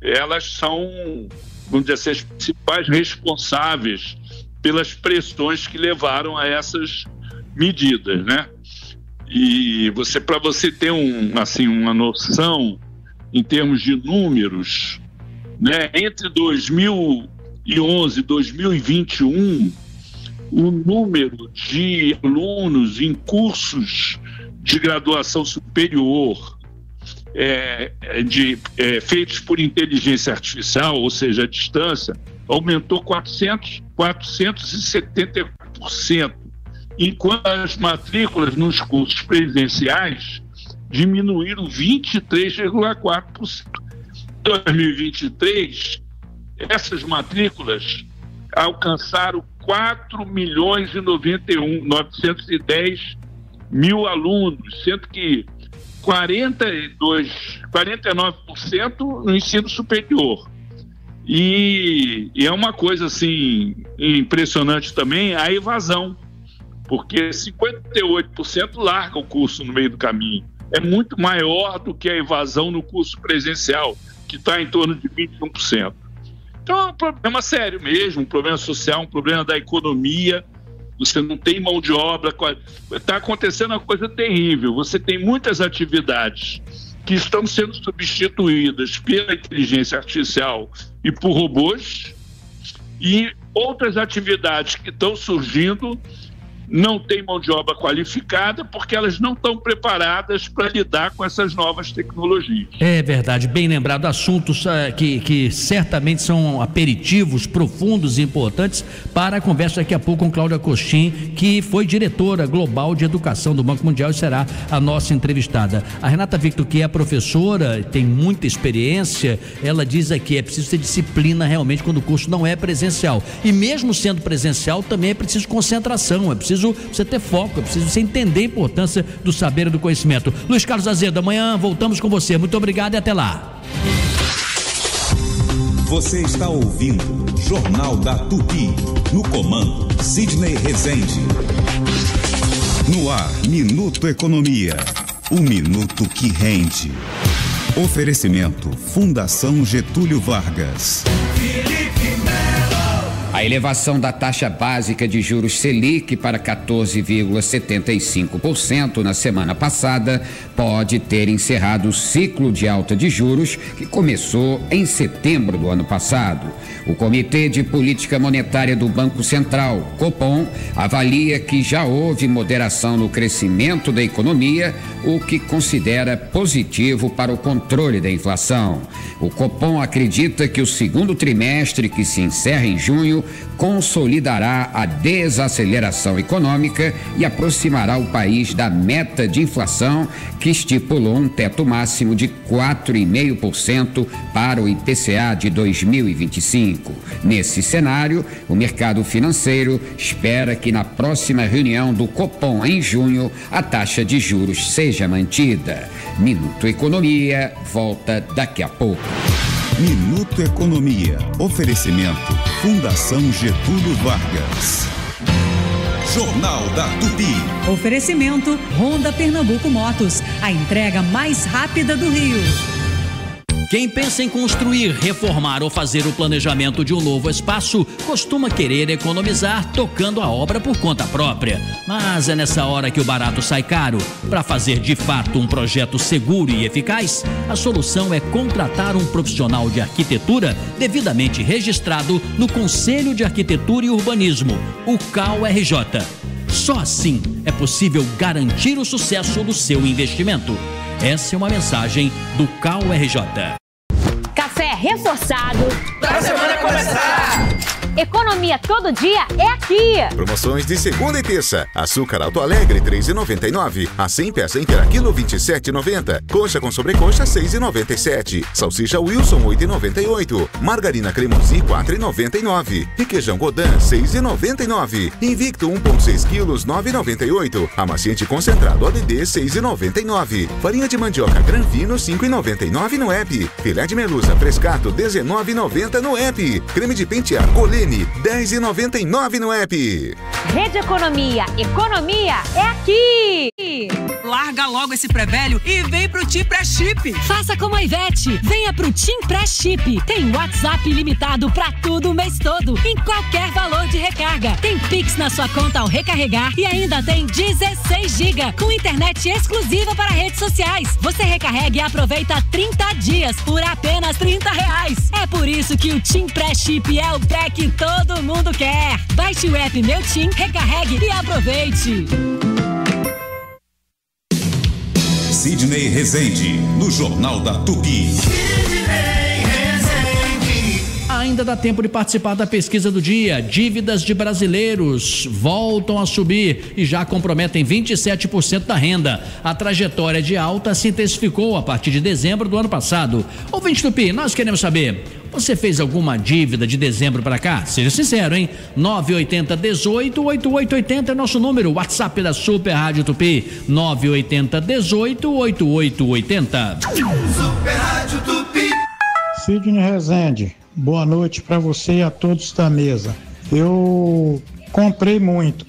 elas são, vamos dizer assim, as principais responsáveis pelas pressões que levaram a essas medidas, né? E para você ter uma noção em termos de números, né? Entre 2011 e 2021, o número de alunos em cursos de graduação superior feitos por inteligência artificial, ou seja, à distância, aumentou 474%, enquanto as matrículas nos cursos presenciais diminuíram 23,4%. Em 2023, essas matrículas alcançaram 4.091.910.000 alunos, sendo que 49% no ensino superior. E é uma coisa assim impressionante também a evasão, porque 58% larga o curso no meio do caminho. É muito maior do que a evasão no curso presencial, que está em torno de 21%. Então é um problema sério mesmo, um problema social, um problema da economia. Você não tem mão de obra. Está acontecendo uma coisa terrível. Você tem muitas atividades que estão sendo substituídas pela inteligência artificial e por robôs, e outras atividades que estão surgindo não tem mão de obra qualificada porque elas não estão preparadas para lidar com essas novas tecnologias. É verdade, bem lembrado, assuntos que certamente são aperitivos profundos e importantes para a conversa daqui a pouco com Cláudia Costin, que foi diretora global de educação do Banco Mundial e será a nossa entrevistada. A Renata Victor, que é professora, tem muita experiência, ela diz aqui, é preciso ter disciplina realmente quando o curso não é presencial, e mesmo sendo presencial também é preciso concentração, é preciso você ter foco, é preciso você entender a importância do saber e do conhecimento. Luiz Carlos Azedo, amanhã voltamos com você. Muito obrigado e até lá. Você está ouvindo Jornal da Tupi, no comando Sidney Rezende. No ar, Minuto Economia, o minuto que rende. Oferecimento Fundação Getúlio Vargas. A elevação da taxa básica de juros Selic para 14,75% na semana passada pode ter encerrado o ciclo de alta de juros que começou em setembro do ano passado. O Comitê de Política Monetária do Banco Central, Copom, avalia que já houve moderação no crescimento da economia, o que considera positivo para o controle da inflação. O Copom acredita que o segundo trimestre, que se encerra em junho, consolidará a desaceleração econômica e aproximará o país da meta de inflação, que estipulou um teto máximo de 4,5% para o IPCA de 2025. Nesse cenário, o mercado financeiro espera que na próxima reunião do Copom em junho a taxa de juros seja mantida. Minuto Economia volta daqui a pouco. Minuto Economia. Oferecimento Fundação Getúlio Vargas. Jornal da Tupi. Oferecimento Honda Pernambuco Motos, a entrega mais rápida do Rio. Quem pensa em construir, reformar ou fazer o planejamento de um novo espaço costuma querer economizar tocando a obra por conta própria. Mas é nessa hora que o barato sai caro. Para fazer de fato um projeto seguro e eficaz, a solução é contratar um profissional de arquitetura devidamente registrado no Conselho de Arquitetura e Urbanismo, o CAU-RJ. Só assim é possível garantir o sucesso do seu investimento. Essa é uma mensagem do CAU-RJ. Café reforçado pra semana começar! Economia todo dia é aqui. Promoções de segunda e terça. Açúcar Alto Alegre, R$ 3,99. A 100 peça inteira quilo, R$ 27,90. Coxa com sobrecoxa, R$ 6,97. Salsicha Wilson, R$ 8,98. Margarina Cremosi, R$ 4,99. Requeijão Godin, R$ 6,99. Invicto 1,6 quilos, R$ 9,98. Amaciante concentrado ODD, R$ 6,99. Farinha de mandioca Granfino, R$ 5,99 no app. Filé de melusa Frescato, R$ 19,90 no app. Creme de pentear Colene, R$ 10,99 no app. Rede Economia, economia é aqui. Larga logo esse pré-velho e vem pro Tim Pré-Chip. Faça como a Ivete, venha pro Tim Pré-Chip. Tem WhatsApp ilimitado pra tudo o mês todo, em qualquer valor de recarga. Tem Pix na sua conta ao recarregar e ainda tem 16 GB com internet exclusiva para redes sociais. Você recarrega e aproveita 30 dias por apenas R$30. É por isso que o Tim Pré-Chip é o pré que todo mundo quer. Baixe o app Meu Tim, recarregue e aproveite. Sidney Rezende, no Jornal da Tupi. Ainda dá tempo de participar da pesquisa do dia. Dívidas de brasileiros voltam a subir e já comprometem 27% da renda. A trajetória de alta se intensificou a partir de dezembro do ano passado. Ouvinte Tupi, nós queremos saber, você fez alguma dívida de dezembro para cá? Seja sincero, hein? 980-18-8880 é nosso número. WhatsApp da Super Rádio Tupi. 980-18-8880. Super Rádio Tupi. Sidney Rezende, boa noite para você e a todos da mesa. Eu comprei muito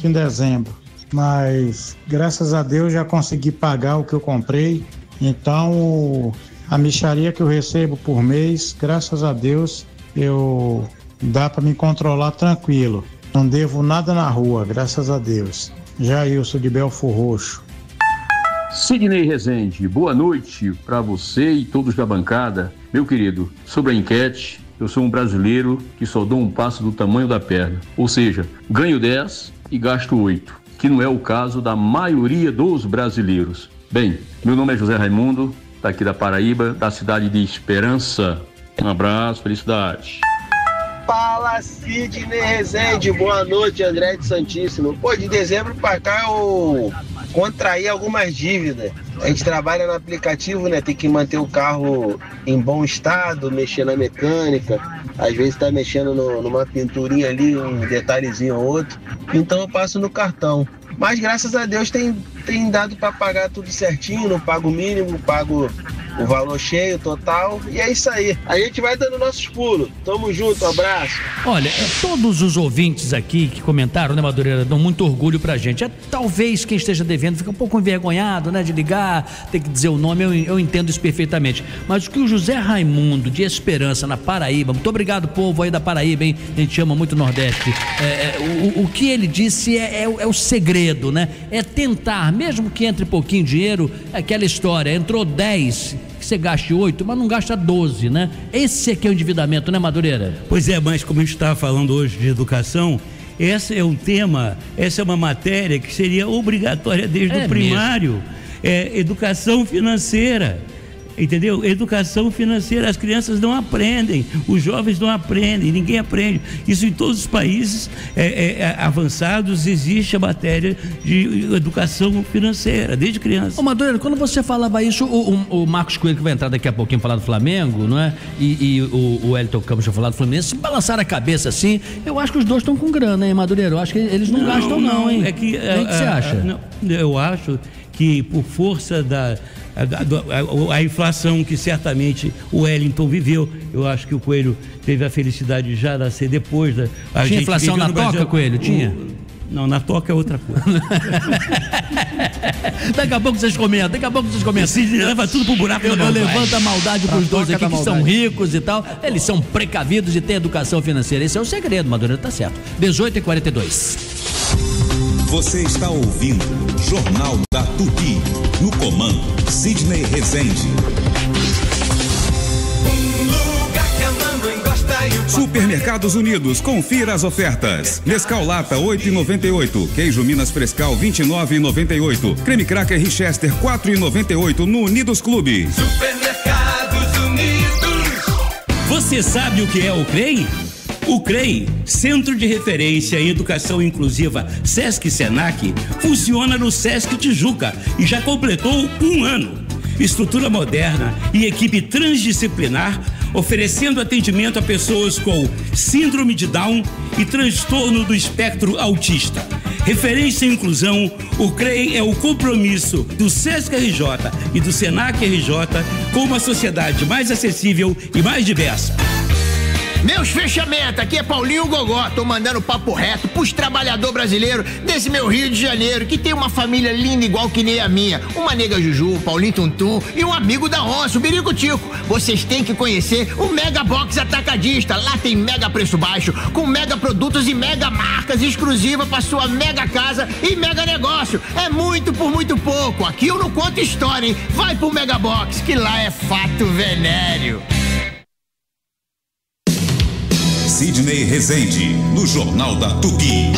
em dezembro, mas graças a Deus já consegui pagar o que eu comprei. Então a mixaria que eu recebo por mês, graças a Deus, dá para me controlar tranquilo. Não devo nada na rua, graças a Deus. Jailson de Belfor Roxo. Sidney Rezende, boa noite para você e todos da bancada. Meu querido, sobre a enquete, eu sou um brasileiro que só dou um passo do tamanho da perna. Ou seja, ganho 10 e gasto 8, que não é o caso da maioria dos brasileiros. Bem, meu nome é José Raimundo, daqui da Paraíba, da cidade de Esperança. Um abraço, felicidade. Fala, Sidney Rezende, boa noite, André de Santíssimo. Pô, de dezembro pra cá eu contraí algumas dívidas. A gente trabalha no aplicativo, né? Tem que manter o carro em bom estado, mexer na mecânica. Às vezes tá mexendo numa pinturinha ali, um detalhezinho ou outro. Então eu passo no cartão. Mas graças a Deus tem dado para pagar tudo certinho, não pago o mínimo, pago o valor cheio, total, e é isso aí. A gente vai dando nossos pulos. Tamo junto, abraço. Olha, todos os ouvintes aqui que comentaram, né, Madureira, dão muito orgulho pra gente. Talvez quem esteja devendo fica um pouco envergonhado, né, de ligar, ter que dizer o nome, eu entendo isso perfeitamente. Mas o que o José Raimundo de Esperança, na Paraíba, muito obrigado, povo aí da Paraíba, hein? A gente ama muito o Nordeste. O que ele disse é o segredo, né? É tentar, mesmo que entre pouquinho dinheiro, aquela história, entrou 10, que você gaste 8, mas não gasta 12, né? Esse aqui é o endividamento, né, Madureira? Pois é, mas como a gente estava falando hoje de educação, esse é um tema, essa é uma matéria que seria obrigatória desde o primário. É educação financeira. Entendeu? Educação financeira, as crianças não aprendem, os jovens não aprendem, ninguém aprende. Isso em todos os países avançados existe a matéria de educação financeira, desde criança. Ô Madureira, quando você falava isso, o Marcos Coelho, que vai entrar daqui a pouquinho falar do Flamengo, não é? E o Elton Campos vai falar do Fluminense, se balançar a cabeça assim, eu acho que os dois estão com grana, hein, Madureira? Eu acho que eles não gastam não, hein? É que, o que você acha? Eu acho que por força a inflação que certamente o Wellington viveu, eu acho que o Coelho teve a felicidade de já nascer depois da... Tinha inflação na toca, Coelho? Tinha? Não, na toca é outra coisa. Daqui a pouco vocês comentam, leva tudo pro buraco. Eu levanto a maldade pros dois aqui que são ricos e tal. Eles são precavidos e têm educação financeira. Esse é o segredo, Madureira, tá certo. 18h42. Você está ouvindo Jornal da Tupi. No comando, Sidney Rezende. Supermercados Unidos, confira as ofertas. Nescau Lata 8,98, queijo Minas Frescal 29,98, creme cracker Richester 4,98 no Unidos Clube. Supermercados Unidos. Você sabe o que é o CREI? O CREI, Centro de Referência em Educação Inclusiva Sesc Senac, funciona no Sesc Tijuca e já completou 1 ano. Estrutura moderna e equipe transdisciplinar, oferecendo atendimento a pessoas com síndrome de Down e transtorno do espectro autista. Referência em inclusão, o CREI é o compromisso do Sesc RJ e do Senac RJ com uma sociedade mais acessível e mais diversa. Meus fechamentos, aqui é Paulinho Gogó, tô mandando papo reto pros trabalhadores brasileiros desse meu Rio de Janeiro, que tem uma família linda igual que nem a minha, uma nega Juju, Paulinho Tuntum e um amigo da onça, o Birico Tico. Vocês têm que conhecer o Mega Box Atacadista, lá tem mega preço baixo, com mega produtos e mega marcas exclusivas pra sua mega casa e mega negócio. É muito por muito pouco, aqui eu não conto história, hein? Vai pro Mega Box, que lá é fato venéreo. Sidney Rezende, no Jornal da Tupi.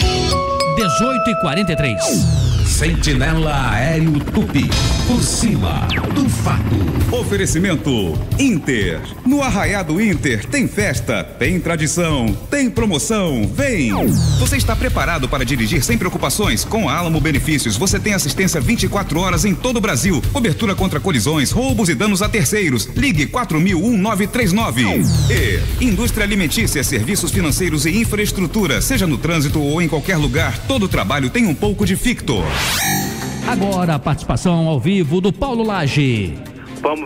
18h43. Sentinela Aéreo Tupi. Por cima do fato. Oferecimento Inter. No Arraiado Inter tem festa, tem tradição, tem promoção. Vem! Você está preparado para dirigir sem preocupações? Com a Alamo Benefícios, você tem assistência 24 horas em todo o Brasil. Cobertura contra colisões, roubos e danos a terceiros. Ligue 4000-1939. E Indústria Alimentícia, serviços financeiros e infraestrutura. Seja no trânsito ou em qualquer lugar, todo trabalho tem um pouco de Fictor. Agora a participação ao vivo do Paulo Lage.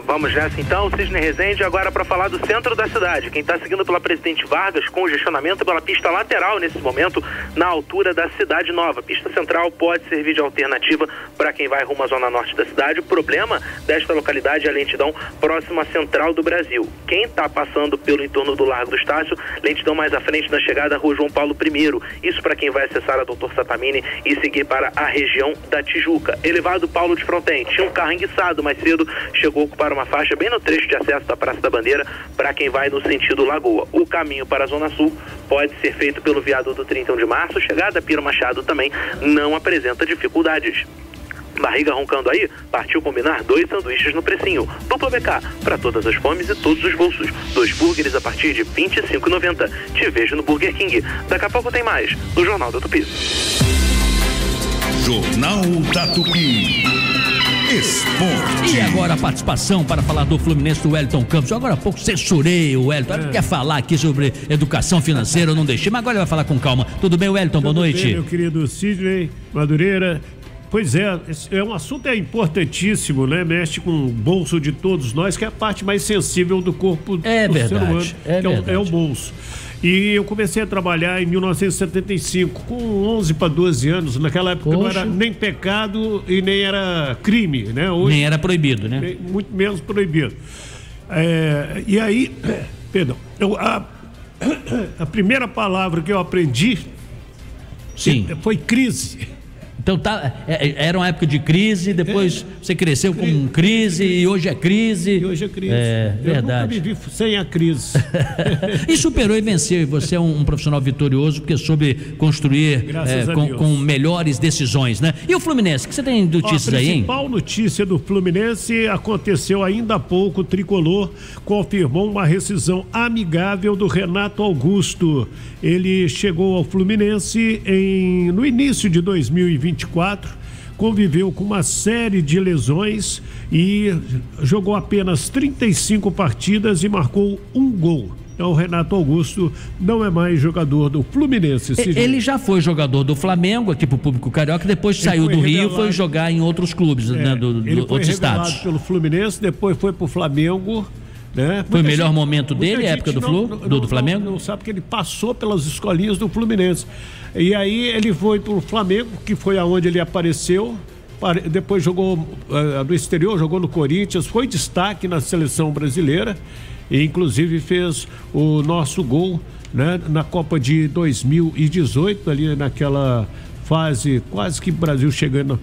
Vamos nessa então, Sidney Rezende, agora para falar do centro da cidade. Quem está seguindo pela Presidente Vargas, congestionamento pela pista lateral nesse momento, na altura da Cidade Nova. Pista central pode servir de alternativa para quem vai rumo à zona norte da cidade. O problema desta localidade é a lentidão próxima à central do Brasil. Quem está passando pelo entorno do Largo do Estácio, lentidão mais à frente na chegada à Rua João Paulo I. Isso para quem vai acessar a Doutor Satamini e seguir para a região da Tijuca. Elevado Paulo de Fronten, tinha um carro enguiçado mais cedo, chegou ocupar uma faixa bem no trecho de acesso da Praça da Bandeira para quem vai no sentido Lagoa. O caminho para a Zona Sul pode ser feito pelo viaduto 31 de março, chegada a Piro Machado também não apresenta dificuldades. Barriga roncando aí? Partiu combinar 2 sanduíches no precinho. Dupla BK, para todas as fomes e todos os bolsos. 2 burgers a partir de R$ 25,90. Te vejo no Burger King. Daqui a pouco tem mais, no Jornal da Tupi. Jornal da Tupi. Esporte. E agora a participação para falar do Fluminense do Wellington Campos. Eu agora há pouco censurei o Wellington. Ele quer falar aqui sobre educação financeira, eu não deixei, mas agora ele vai falar com calma. Tudo bem, Wellington? Boa noite. Bem, meu querido Sidney Madureira. Pois é um assunto importantíssimo, né? Mexe com o bolso de todos nós, que é a parte mais sensível do corpo do ser humano, que é o bolso. E eu comecei a trabalhar em 1975, com 11 para 12 anos. Naquela época não era nem pecado e nem era crime, né? Hoje, nem era proibido, né? Muito menos proibido. E aí, perdão, a primeira palavra que eu aprendi foi crise. Então era uma época de crise, depois você cresceu com crise e hoje é crise. E hoje é crise. Eu verdade. Nunca me vi sem a crise. E superou e venceu. E você é um profissional vitorioso porque soube construir com melhores decisões, né? E o Fluminense, o que você tem notícias aí, hein? A principal notícia do Fluminense aconteceu ainda há pouco. O Tricolor confirmou uma rescisão amigável do Renato Augusto. Ele chegou ao Fluminense no início de 2024, conviveu com uma série de lesões e jogou apenas 35 partidas e marcou 1 gol. Então o Renato Augusto não é mais jogador do Fluminense. Ele já foi jogador do Flamengo, aqui pro público carioca, depois saiu do Rio e foi jogar em outros clubes, né, ele foi outros estados. Pelo Fluminense, depois foi pro Flamengo. Né? Foi o melhor momento dele, a época do Flamengo? Não sabe que ele passou pelas escolinhas do Fluminense. E aí ele foi pro Flamengo, que foi aonde ele apareceu. Depois jogou no exterior, jogou no Corinthians, foi destaque na seleção brasileira e inclusive fez o nosso gol, né, na Copa de 2018, ali naquela fase quase que o Brasil chegando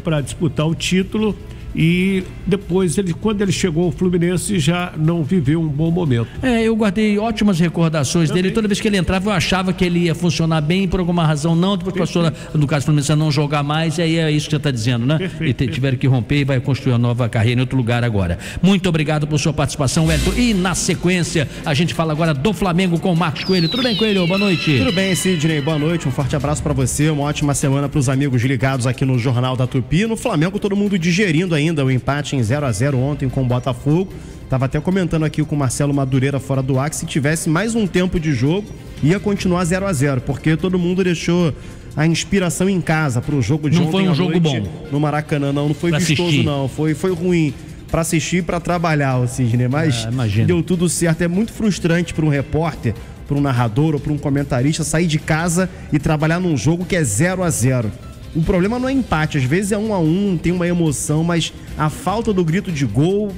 para disputar o título. e depois, quando ele chegou ao Fluminense, já não viveu um bom momento. Eu guardei ótimas recordações dele. Toda vez que ele entrava, eu achava que ele ia funcionar bem, por alguma razão não. Depois passou, no caso do Fluminense, a não jogar mais, e aí é isso que você está dizendo, né? Perfeito, e tiveram que romper e vai construir uma nova carreira em outro lugar agora. Muito obrigado por sua participação, Wellington. E na sequência, a gente fala agora do Flamengo com o Marcos Coelho. Tudo bem, Coelho? Boa noite. Tudo bem, Sidney. Boa noite. Um forte abraço para você. Uma ótima semana para os amigos ligados aqui no Jornal da Tupi. No Flamengo, todo mundo digerindo ainda o empate em 0-0 ontem com o Botafogo. Tava até comentando aqui com o Marcelo Madureira fora do ar que se tivesse mais um tempo de jogo, ia continuar 0-0, porque todo mundo deixou a inspiração em casa pro jogo de ontem. Não foi um jogo bom no Maracanã, não foi vistoso, não. Foi ruim para assistir e para trabalhar, Sidney, mas deu tudo certo. É muito frustrante para um repórter, para um narrador ou para um comentarista sair de casa e trabalhar num jogo que é 0-0. O problema não é empate, às vezes é 1-1, tem uma emoção, mas a falta do grito de gol,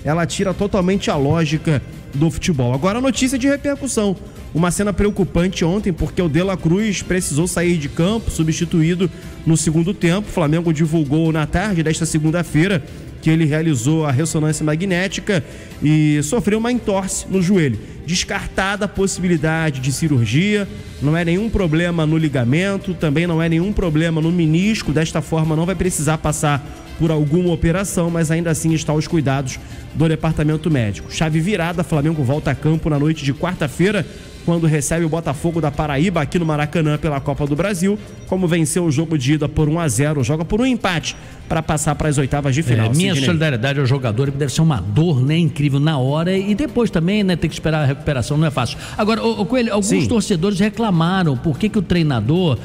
ela tira totalmente a lógica do futebol. Agora a notícia de repercussão. Uma cena preocupante ontem, porque o De La Cruz precisou sair de campo, substituído no segundo tempo. O Flamengo divulgou na tarde desta segunda-feira que ele realizou a ressonância magnética e sofreu uma entorse no joelho. Descartada a possibilidade de cirurgia, não é nenhum problema no ligamento, também não é nenhum problema no menisco. Desta forma não vai precisar passar por alguma operação, mas ainda assim está aos cuidados do departamento médico. Chave virada, Flamengo volta a campo na noite de quarta-feira, quando recebe o Botafogo da Paraíba aqui no Maracanã pela Copa do Brasil. Como venceu o jogo de ida por 1-0, joga por um empate para passar para as oitavas de final. Minha solidariedade ao jogador, que deve ser uma dor, né, incrível na hora, e depois também, né, ter que esperar a recuperação não é fácil. Agora, Coelho, alguns torcedores reclamaram por que o treinador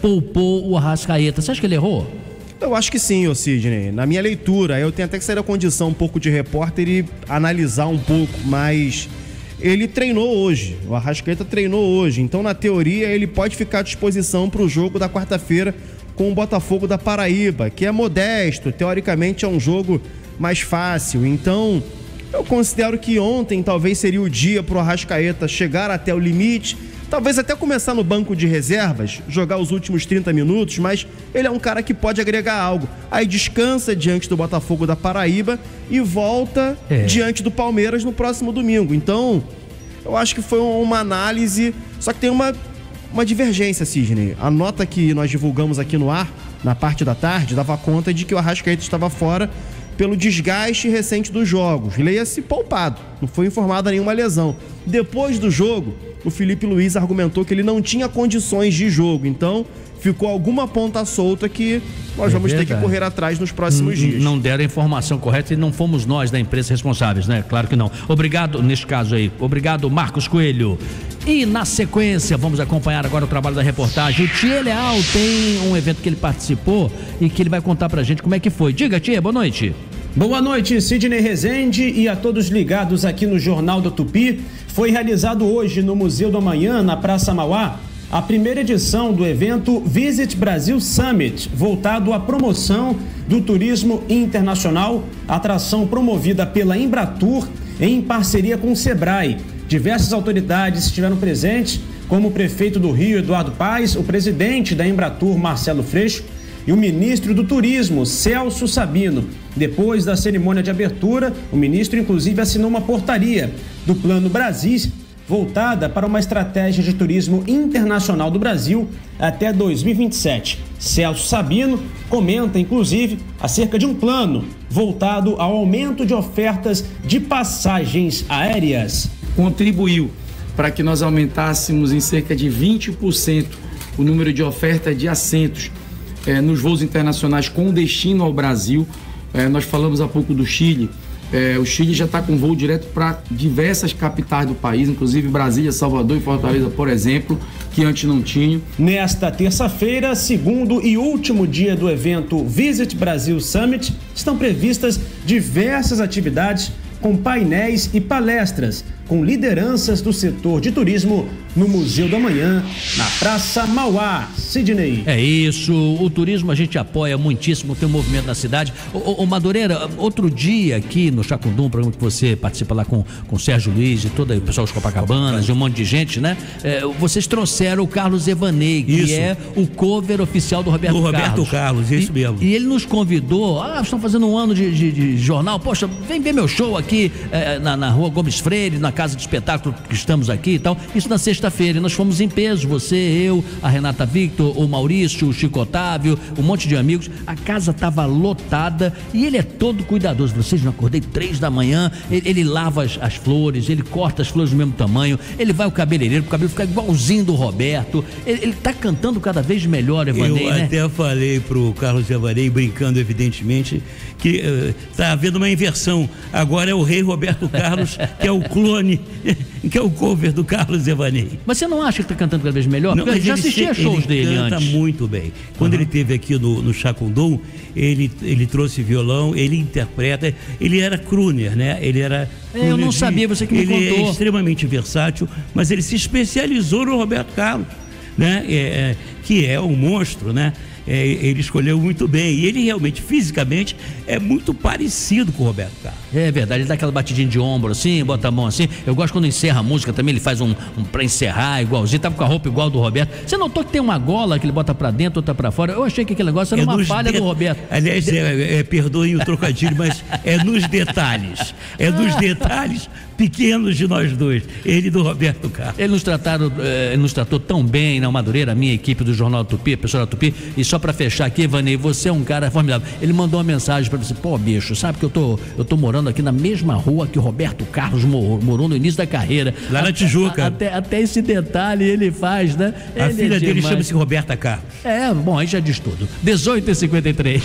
poupou o Arrascaeta. Você acha que ele errou? Eu acho que sim, Sidney. Na minha leitura, eu tenho até que sair da condição um pouco de repórter e analisar um pouco, mas ele treinou hoje, o Arrascaeta treinou hoje, então na teoria ele pode ficar à disposição para o jogo da quarta-feira com o Botafogo da Paraíba, que é modesto, teoricamente é um jogo mais fácil. Então eu considero que ontem talvez seria o dia para o Arrascaeta chegar até o limite, talvez até começar no banco de reservas, jogar os últimos 30 minutos, mas ele é um cara que pode agregar algo. Aí descansa diante do Botafogo da Paraíba e volta diante do Palmeiras no próximo domingo. Então, eu acho que foi uma análise, só que tem uma divergência, Sidney. A nota que nós divulgamos aqui no ar, na parte da tarde, dava conta de que o Arrascaeta estava fora pelo desgaste recente dos jogos. Leia-se poupado, não foi informada nenhuma lesão. Depois do jogo, o Felipe Luiz argumentou que ele não tinha condições de jogo, então ficou alguma ponta solta que nós vamos ter que correr atrás nos próximos dias. Não deram a informação correta e não fomos nós da imprensa responsáveis, né? Claro que não. Obrigado, neste caso aí. Obrigado, Marcos Coelho. E na sequência, vamos acompanhar agora o trabalho da reportagem. O Thier Leal tem um evento que ele participou e que ele vai contar pra gente como é que foi. Diga, Thier, boa noite. Boa noite, Sidney Rezende e a todos ligados aqui no Jornal do Tupi. Foi realizado hoje no Museu do Amanhã, na Praça Mauá, a primeira edição do evento Visit Brasil Summit, voltado à promoção do turismo internacional, atração promovida pela Embratur em parceria com o Sebrae. Diversas autoridades estiveram presentes, como o prefeito do Rio, Eduardo Paes, o presidente da Embratur, Marcelo Freixo, e o ministro do Turismo, Celso Sabino. Depois da cerimônia de abertura, o ministro inclusive assinou uma portaria do Plano Brasis, voltada para uma estratégia de turismo internacional do Brasil até 2027. Celso Sabino comenta, inclusive, acerca de um plano voltado ao aumento de ofertas de passagens aéreas. Contribuiu para que nós aumentássemos em cerca de 20% o número de oferta de assentos nos voos internacionais com destino ao Brasil. Nós falamos há pouco do Chile. O Chile já está com voo direto para diversas capitais do país, inclusive Brasília, Salvador e Fortaleza, por exemplo, que antes não tinham. Nesta terça-feira, segundo e último dia do evento Visit Brasil Summit, estão previstas diversas atividades com painéis e palestras com lideranças do setor de turismo no Museu da Manhã, na Praça Mauá. Sidney. É isso, o turismo a gente apoia muitíssimo, tem um movimento na cidade. Ô Madureira, outro dia aqui no Chacundum, um programa que você participa lá com o Sérgio Luiz e todo o pessoal dos Copacabanas e um monte de gente, né? Vocês trouxeram o Carlos Evanei, que é o cover oficial do Roberto Carlos. Roberto Carlos, isso mesmo. E ele nos convidou, estão fazendo um ano de jornal, poxa, vem ver meu show aqui na Rua Gomes Freire, na Casa de Espetáculo que estamos aqui e tal. Isso na sexta-feira, e nós fomos em peso, você, eu, a Renata Victor, o Maurício, o Chico Otávio, um monte de amigos. A casa estava lotada e ele é todo cuidadoso. Vocês não acordei 3 da manhã, ele lava as flores, ele corta as flores do mesmo tamanho, ele vai ao cabeleireiro pro cabelo ficar igualzinho do Roberto. Ele tá cantando cada vez melhor, Evanei, né? Eu até falei pro Carlos Evanei, brincando evidentemente, que tá havendo uma inversão. Agora é o rei Roberto Carlos, que é o clone, que é o cover do Carlos Evanei. Mas você não acha que tá cantando cada vez melhor? Não, eu já assisti a shows dele antes. Ele canta muito bem. Quando ele esteve aqui no Chacundum, ele trouxe violão, ele interpreta, ele era crooner, né? Ele era... eu não sabia, você que me contou. Ele é extremamente versátil, mas ele se especializou no Roberto Carlos, né? Que é um monstro, né? Ele escolheu muito bem e ele realmente, fisicamente, é muito parecido com o Roberto Carlos. É verdade, ele dá aquela batidinha de ombro assim, bota a mão assim. Eu gosto quando encerra a música também, ele faz um pra encerrar igualzinho, tava com a roupa igual do Roberto. Você notou que tem uma gola que ele bota pra dentro, outra pra fora? Eu achei que aquele negócio era uma falha do Roberto. Aliás, perdoem o trocadilho, mas é nos detalhes. É nos detalhes pequenos de nós dois, ele e do Roberto Carlos. Ele nos tratou tão bem na Madureira, a minha equipe do Jornal Tupi, a pessoa da Tupi. E só pra fechar aqui, Evanei, você é um cara formidável. Ele mandou uma mensagem pra você: pô, bicho, sabe que eu tô morando aqui na mesma rua que o Roberto Carlos morou no início da carreira. Lá na Tijuca. Até esse detalhe ele faz, né? A filha dele chama-se Roberta Carlos. Bom, aí já diz tudo. 18h53.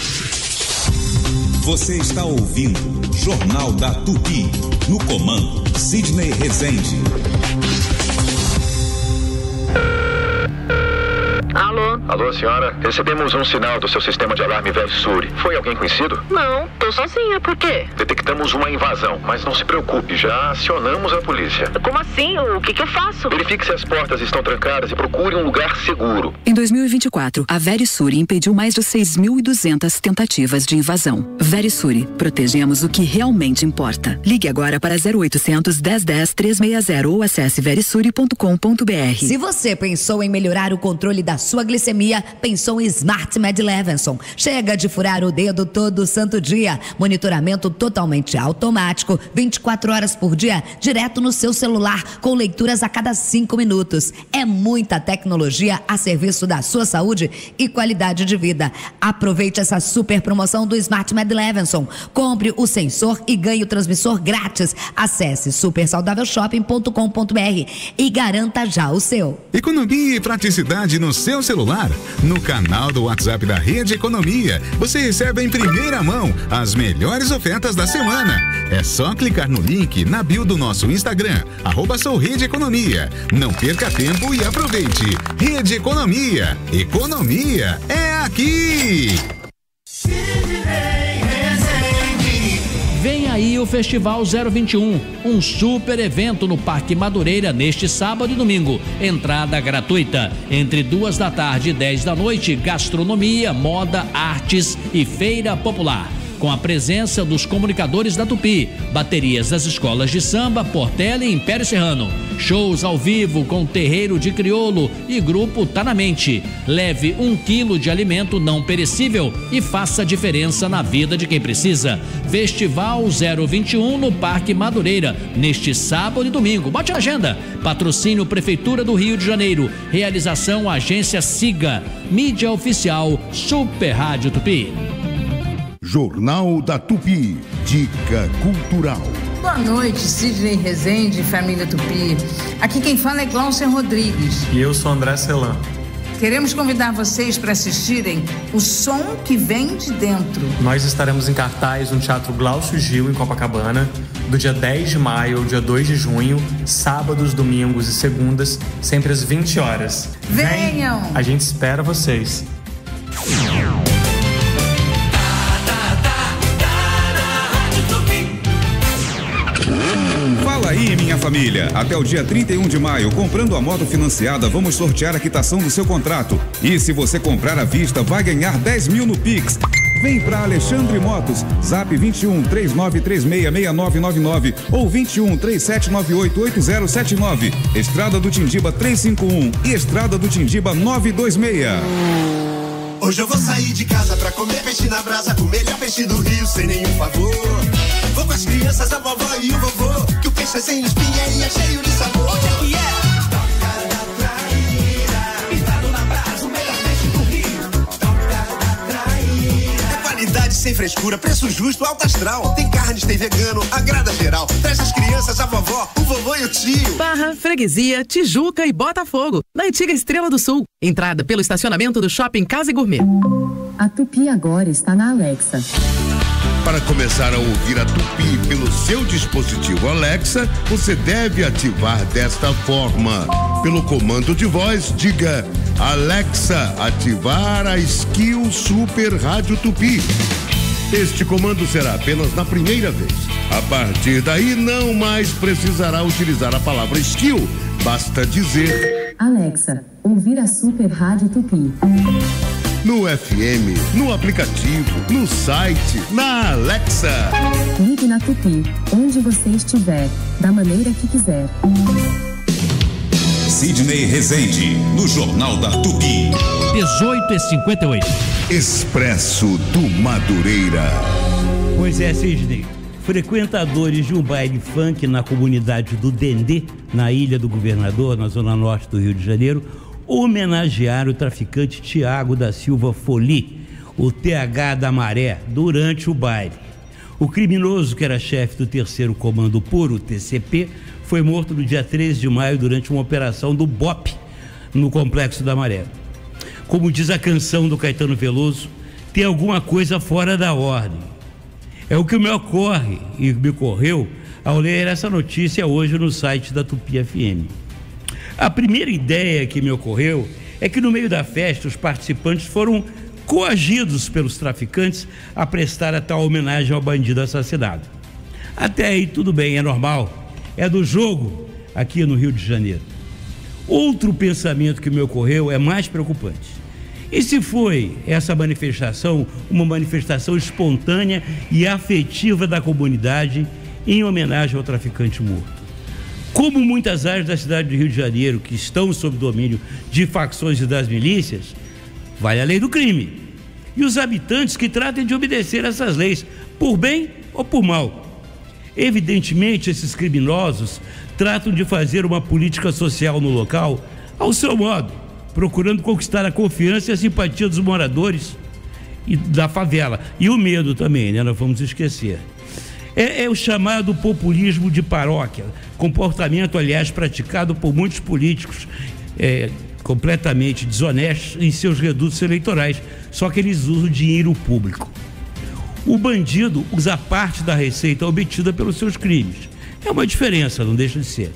Você está ouvindo Jornal da Tupi. No comando, Sidney Rezende. Alô? Alô, senhora. Recebemos um sinal do seu sistema de alarme Verisuri. Foi alguém conhecido? Não, tô sozinha. Por quê? Detectamos uma invasão, mas não se preocupe, já acionamos a polícia. Como assim? O que eu faço? Verifique se as portas estão trancadas e procure um lugar seguro. Em 2024, a Verisuri impediu mais de 6.200 tentativas de invasão. Verisuri, protegemos o que realmente importa. Ligue agora para 0800 1010 360 ou acesse verisuri.com.br. Se você pensou em melhorar o controle da sua glicemia, pensou em Smart Med Levinson. Chega de furar o dedo todo santo dia. Monitoramento totalmente automático, 24 horas por dia, direto no seu celular, com leituras a cada 5 minutos. É muita tecnologia a serviço da sua saúde e qualidade de vida. Aproveite essa super promoção do Smart Med Levinson. Compre o sensor e ganhe o transmissor grátis. Acesse supersaudávelshop.com.br e garanta já o seu. Economia e praticidade no seu celular. No canal do WhatsApp da Rede Economia, você recebe em primeira mão as melhores ofertas da semana. É só clicar no link na bio do nosso Instagram, @souRedeEconomia. Não perca tempo e aproveite. Rede Economia. Economia é aqui! Vem aí o Festival 021, um super evento no Parque Madureira neste sábado e domingo. Entrada gratuita. Entre 2 da tarde e 10 da noite, gastronomia, moda, artes e feira popular. Com a presença dos comunicadores da Tupi, baterias das escolas de samba, Portela e Império Serrano. Shows ao vivo com Terreiro de Crioulo e Grupo Tá na Mente. Leve 1 quilo de alimento não perecível e faça a diferença na vida de quem precisa. Festival 021 no Parque Madureira, neste sábado e domingo. Bote a agenda. Patrocínio Prefeitura do Rio de Janeiro. Realização Agência Siga. Mídia Oficial Super Rádio Tupi. Jornal da Tupi. Dica Cultural. Boa noite, Sidney Rezende e família Tupi. Aqui quem fala é Glaucia Rodrigues. E eu sou André Celan. Queremos convidar vocês para assistirem O Som que Vem de Dentro. Nós estaremos em cartaz no Teatro Glaucio Gil, em Copacabana, do dia 10 de maio ao dia 2 de junho, sábados, domingos e segundas, sempre às 20 horas. Venham! A gente espera vocês. Fala aí, minha família, até o dia 31 de maio, comprando a moto financiada, vamos sortear a quitação do seu contrato. E se você comprar à vista, vai ganhar 10 mil no Pix. Vem pra Alexandre Motos, Zap 21 39366999 ou 21 37988079, Estrada do Tindiba 351 e Estrada do Tindiba 926. Hoje eu vou sair de casa pra comer peixe na brasa, o melhor peixe do Rio sem nenhum favor. Vou com as crianças, a vovó e o vovô, que o peixe é sem espinha e é cheio de sabor. Onde é que é? Toca da Traíra, pintado na brasa, o melhor peixe do Rio. Toca da Traíra. É qualidade sem frescura, preço justo, alto astral. Tem carnes, tem vegano, agrada geral. Traz as crianças, a vovó, o vovô e o tio. Barra, Freguesia, Tijuca e Botafogo, na antiga Estrela do Sul. Entrada pelo estacionamento do Shopping Casa e Gourmet. A Tupi agora está na Alexa. Para começar a ouvir a Tupi pelo seu dispositivo Alexa, você deve ativar desta forma. Pelo comando de voz, diga: Alexa, ativar a Skill Super Rádio Tupi. Este comando será apenas na primeira vez. A partir daí, não mais precisará utilizar a palavra skill. Basta dizer: Alexa, ouvir a Super Rádio Tupi. No FM, no aplicativo, no site, na Alexa. Ligue na Tupi, onde você estiver, da maneira que quiser. Sidney Rezende, no Jornal da Tupi. 18h58. Expresso do Madureira. Pois é, Sidney. Frequentadores de um baile funk na comunidade do Dendê, na Ilha do Governador, na zona norte do Rio de Janeiro, homenagearam o traficante Tiago da Silva Foli, o TH da Maré, durante o baile. O criminoso, que era chefe do 3º Comando Puro, TCP, foi morto no dia 13 de maio durante uma operação do BOP no Complexo da Maré. Como diz a canção do Caetano Veloso, tem alguma coisa fora da ordem. É o que me ocorre e me ocorreu ao ler essa notícia hoje no site da Tupi FM. A primeira ideia que me ocorreu é que no meio da festa os participantes foram coagidos pelos traficantes a prestar a tal homenagem ao bandido assassinado. Até aí tudo bem, é normal, é do jogo aqui no Rio de Janeiro. Outro pensamento que me ocorreu é mais preocupante. E se foi essa manifestação uma manifestação espontânea e afetiva da comunidade em homenagem ao traficante morto? Como muitas áreas da cidade do Rio de Janeiro que estão sob domínio de facções e das milícias, vale a lei do crime. E os habitantes que tratem de obedecer essas leis, por bem ou por mal. Evidentemente, esses criminosos tratam de fazer uma política social no local ao seu modo, procurando conquistar a confiança e a simpatia dos moradores e da favela. E o medo também, né? Nós vamos esquecer. É o chamado populismo de paróquia, comportamento, aliás, praticado por muitos políticos completamente desonestos em seus redutos eleitorais, só que eles usam dinheiro público. O bandido usa parte da receita obtida pelos seus crimes. É uma diferença, não deixa de ser.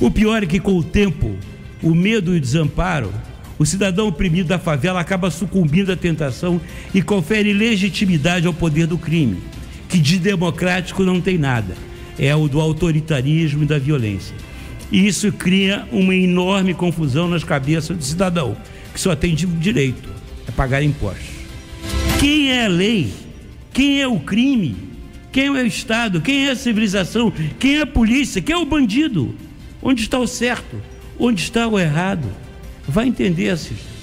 O pior é que, com o tempo, o medo e o desamparo, o cidadão oprimido da favela acaba sucumbindo à tentação e confere legitimidade ao poder do crime, que de democrático não tem nada, é o do autoritarismo e da violência. E isso cria uma enorme confusão nas cabeças do cidadão, que só tem direito a pagar impostos. Quem é a lei? Quem é o crime? Quem é o Estado? Quem é a civilização? Quem é a polícia? Quem é o bandido? Onde está o certo? Onde está o errado? Vai entender, Assis.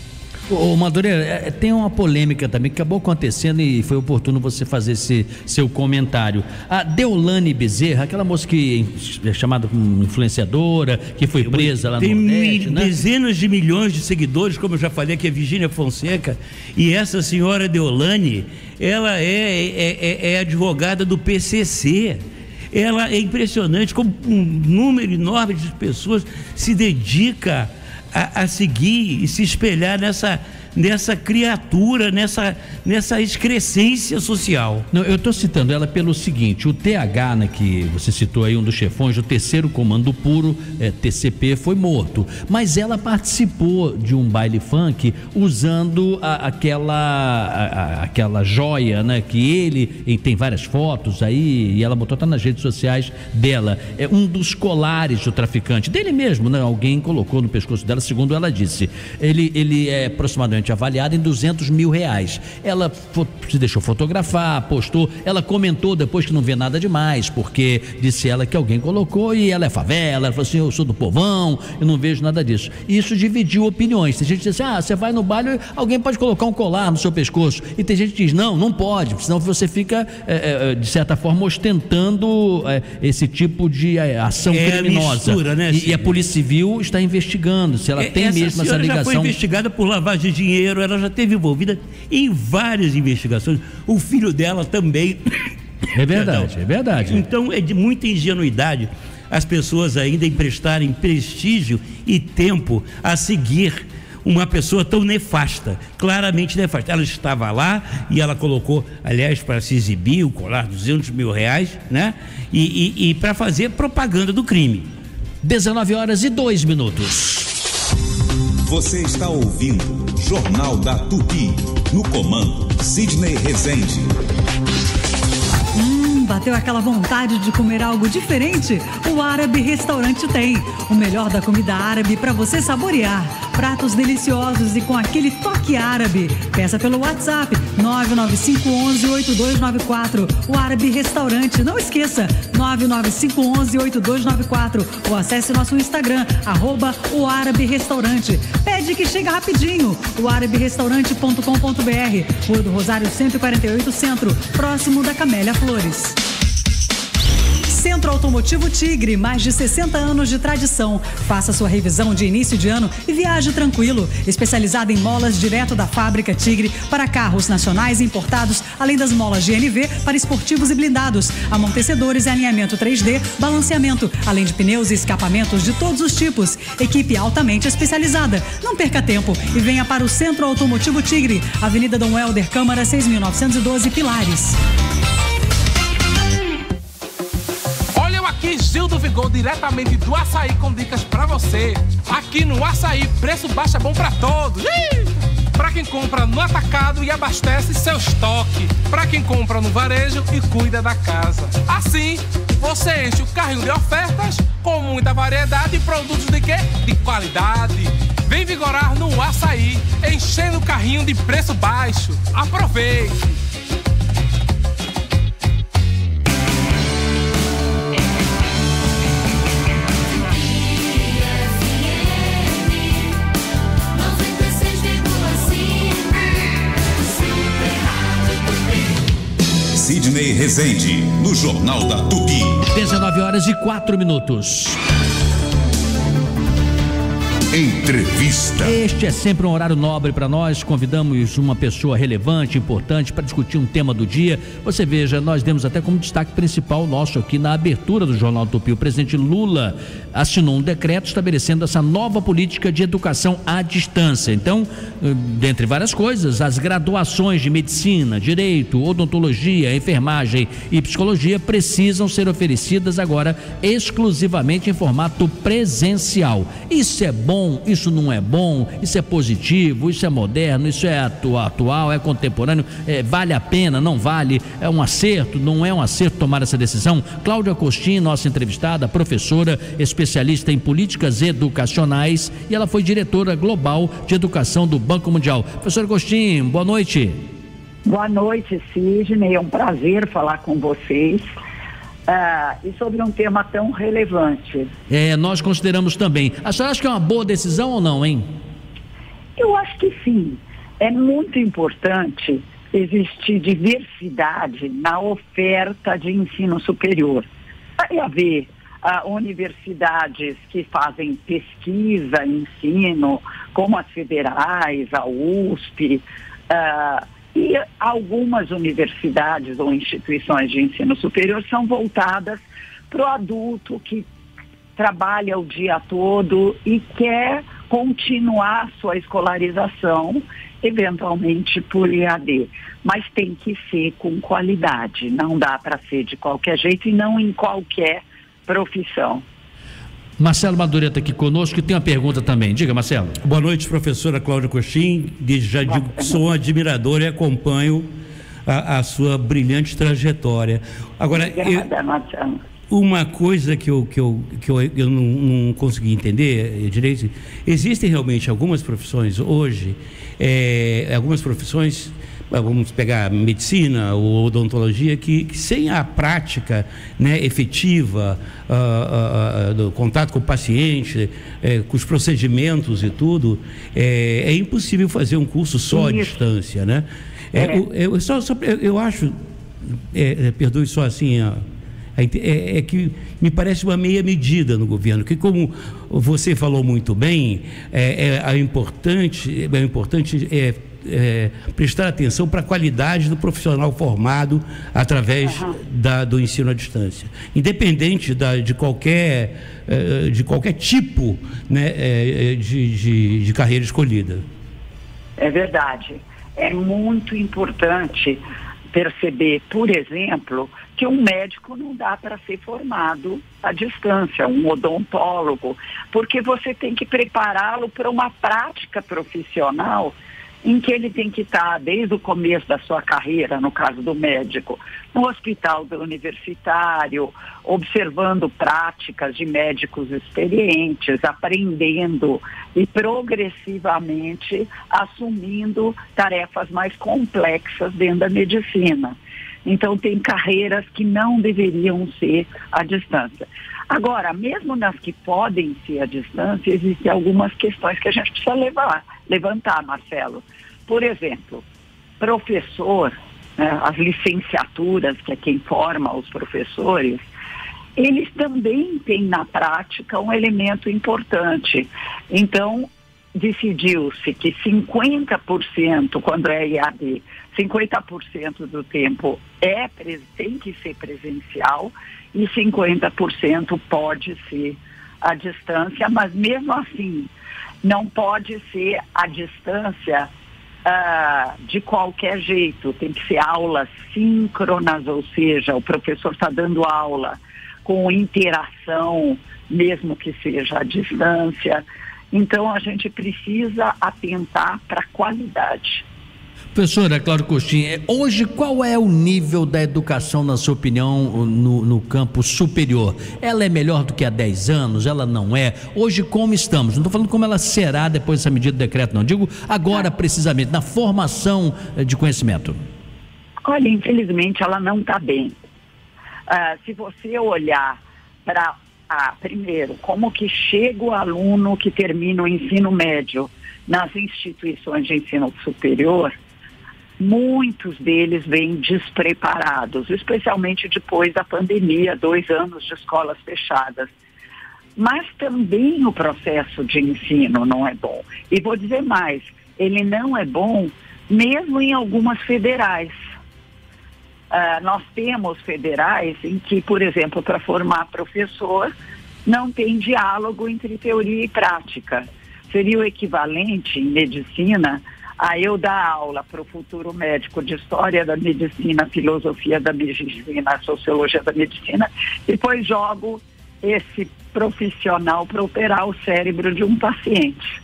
Ô Madureira, tem uma polêmica também que acabou acontecendo e foi oportuno você fazer esse seu comentário. A Deolane Bezerra, aquela moça que é chamada influenciadora, que foi presa lá no Nordeste, né? Dezenas de milhões de seguidores, como eu já falei, que é Virgínia Fonseca, e essa senhora Deolane, ela é advogada do PCC. Ela é impressionante como um número enorme de pessoas se dedica a seguir e se espelhar nessa criatura, nessa excrescência social. Não, eu estou citando ela pelo seguinte: o TH, né, que você citou aí, um dos chefões do 3º Comando Puro, TCP, foi morto, mas ela participou de um baile funk usando aquela joia, né, que ele tem várias fotos aí, e ela botou até nas redes sociais dela, é um dos colares do traficante, dele mesmo, né? Alguém colocou no pescoço dela, segundo ela disse. Ele é aproximadamente avaliado em R$200 mil. Ela se deixou fotografar, postou, ela comentou depois que não vê nada demais, porque disse ela que alguém colocou e ela é favela, ela falou assim: eu sou do povão, eu não vejo nada disso. E isso dividiu opiniões. Tem gente que diz assim: você vai no baile, alguém pode colocar um colar no seu pescoço, e tem gente que diz: não pode, senão você fica de certa forma ostentando esse tipo de ação criminosa. Mistura, né, e a Polícia Civil está investigando se ela tem mesmo essa ligação. Ela já foi investigada por lavagem de dinheiro, ela já esteve envolvida em várias investigações. O filho dela também. É verdade, é verdade. Então é de muita ingenuidade as pessoas ainda emprestarem prestígio e tempo a seguir uma pessoa tão nefasta, claramente nefasta. Ela estava lá e ela colocou, aliás, para se exibir o colar, R$200 mil, né? E para fazer propaganda do crime. 19h02. Você está ouvindo Jornal da Tupi, no comando Sidney Rezende. Bateu aquela vontade de comer algo diferente? O Árabe Restaurante tem o melhor da comida árabe para você saborear. Pratos deliciosos e com aquele toque árabe. Peça pelo WhatsApp 99511-8294. O Árabe Restaurante. Não esqueça, 99511-8294. Ou acesse nosso Instagram, @o Árabe Restaurante. Pede que chega rapidinho. O araberestaurante.com.br. Rua do Rosário 148 Centro, próximo da Camélia Flores. Centro Automotivo Tigre, mais de 60 anos de tradição. Faça sua revisão de início de ano e viaje tranquilo. Especializada em molas direto da fábrica Tigre para carros nacionais e importados, além das molas GNV para esportivos e blindados, amortecedores e alinhamento 3D, balanceamento, além de pneus e escapamentos de todos os tipos. Equipe altamente especializada. Não perca tempo e venha para o Centro Automotivo Tigre, Avenida Dom Helder, Câmara 6.912, Pilares. Gil do Vigor, diretamente do Açaí, com dicas pra você. Aqui no Açaí, preço baixo é bom pra todos. Pra quem compra no atacado e abastece seu estoque. Pra quem compra no varejo e cuida da casa. Assim, você enche o carrinho de ofertas com muita variedade e produtos de quê? De qualidade. Vem vigorar no Açaí, enchendo o carrinho de preço baixo. Aproveite! Sidney Rezende, no Jornal da Tupi. 19h04. Entrevista. Este é sempre um horário nobre para nós. Convidamos uma pessoa relevante, importante, para discutir um tema do dia. Você veja, nós demos até como destaque principal nosso aqui na abertura do Jornal Tupi. O presidente Lula assinou um decreto estabelecendo essa nova política de educação à distância. Então, dentre várias coisas, as graduações de medicina, direito, odontologia, enfermagem e psicologia precisam ser oferecidas agora exclusivamente em formato presencial. Isso é bom? Isso não é bom? Isso é positivo? Isso é moderno? Isso é atual? É contemporâneo? Vale a pena? Não vale? É um acerto? Não é um acerto tomar essa decisão? Cláudia Costin, nossa entrevistada, professora, especialista em políticas educacionais, e ela foi diretora global de educação do Banco Mundial. Professora Costin, boa noite. Boa noite, Sidney. É um prazer falar com vocês. E sobre um tema tão relevante. Nós consideramos também. A senhora acha que é uma boa decisão ou não, hein? Eu acho que sim. É muito importante existir diversidade na oferta de ensino superior. Vai haver universidades que fazem pesquisa, ensino, como as federais, a USP, e algumas universidades ou instituições de ensino superior são voltadas para o adulto que trabalha o dia todo e quer continuar sua escolarização, eventualmente por EAD. Mas tem que ser com qualidade, não dá para ser de qualquer jeito e não em qualquer profissão. Marcelo Madureta aqui conosco, que tem uma pergunta também. Diga, Marcelo. Boa noite, professora Cláudia Coxim. Desde já digo que sou um admirador e acompanho a sua brilhante trajetória. Agora, Marcelo. Uma coisa que eu não consegui entender direito, existem realmente algumas profissões hoje, vamos pegar medicina ou odontologia, que sem a prática, né, efetiva, do contato com o paciente, com os procedimentos e tudo, é impossível fazer um curso só à distância, né? Eu acho, perdoe só assim, é que me parece uma meia medida no governo, que, como você falou muito bem, é importante prestar atenção para a qualidade do profissional formado através do ensino à distância, independente de qualquer tipo, né, de carreira escolhida. É verdade. É muito importante perceber, por exemplo, que um médico não dá para ser formado à distância, um odontólogo, porque você tem que prepará-lo para uma prática profissional em que ele tem que estar desde o começo da sua carreira, no caso do médico, no hospital universitário, observando práticas de médicos experientes, aprendendo e progressivamente assumindo tarefas mais complexas dentro da medicina. Então, tem carreiras que não deveriam ser à distância. Agora, mesmo nas que podem ser à distância, existem algumas questões que a gente precisa levantar, Marcelo. Por exemplo, professor, né, as licenciaturas, que é quem forma os professores, eles também têm na prática um elemento importante. Então, decidiu-se que 50%, quando é EAD, 50% do tempo tem que ser presencial e 50% pode ser à distância, mas mesmo assim não pode ser à distância de qualquer jeito. Tem que ser aulas síncronas, ou seja, o professor está dando aula com interação, mesmo que seja à distância. Então, a gente precisa atentar para a qualidade. Professora Cláudia Coxim, hoje qual é o nível da educação, na sua opinião, no campo superior? Ela é melhor do que há 10 anos? Ela não é? Hoje como estamos? Não estou falando como ela será depois dessa medida do decreto, não. Digo agora, precisamente, na formação de conhecimento. Olha, infelizmente ela não está bem. Se você olhar para, primeiro, como que chega o aluno que termina o ensino médio nas instituições de ensino superior, muitos deles vêm despreparados, especialmente depois da pandemia, 2 anos de escolas fechadas. Mas também o processo de ensino não é bom. E vou dizer mais, ele não é bom mesmo em algumas federais. Nós temos federais em que, por exemplo, para formar professor, não tem diálogo entre teoria e prática. Seria o equivalente em medicina a eu dar aula para o futuro médico de história da medicina, filosofia da medicina, sociologia da medicina, e depois jogo esse profissional para operar o cérebro de um paciente.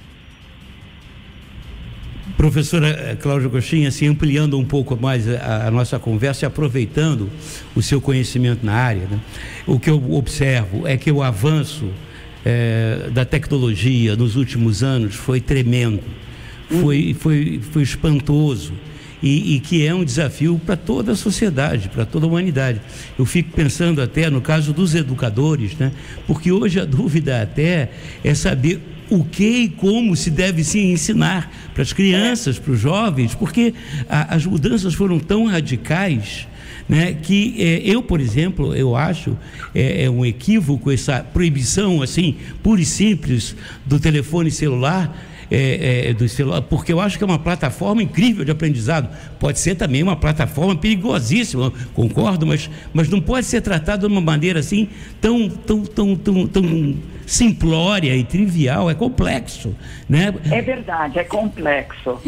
Professora Cláudia Coxim, assim, ampliando um pouco mais a nossa conversa e aproveitando o seu conhecimento na área, né? O que eu observo é que o avanço da tecnologia nos últimos anos foi tremendo, foi espantoso e que é um desafio para toda a sociedade, para toda a humanidade. Eu fico pensando até no caso dos educadores, né? Porque hoje a dúvida até é saber o que e como se deve se ensinar para as crianças, para os jovens, porque as mudanças foram tão radicais, né, que eu, por exemplo, eu acho um equívoco essa proibição assim pura e simples do telefone celular. do celular, porque eu acho que é uma plataforma incrível de aprendizado. Pode ser também uma plataforma perigosíssima, concordo, mas não pode ser tratado de uma maneira assim tão simplória e trivial. É complexo, né? É verdade, é complexo.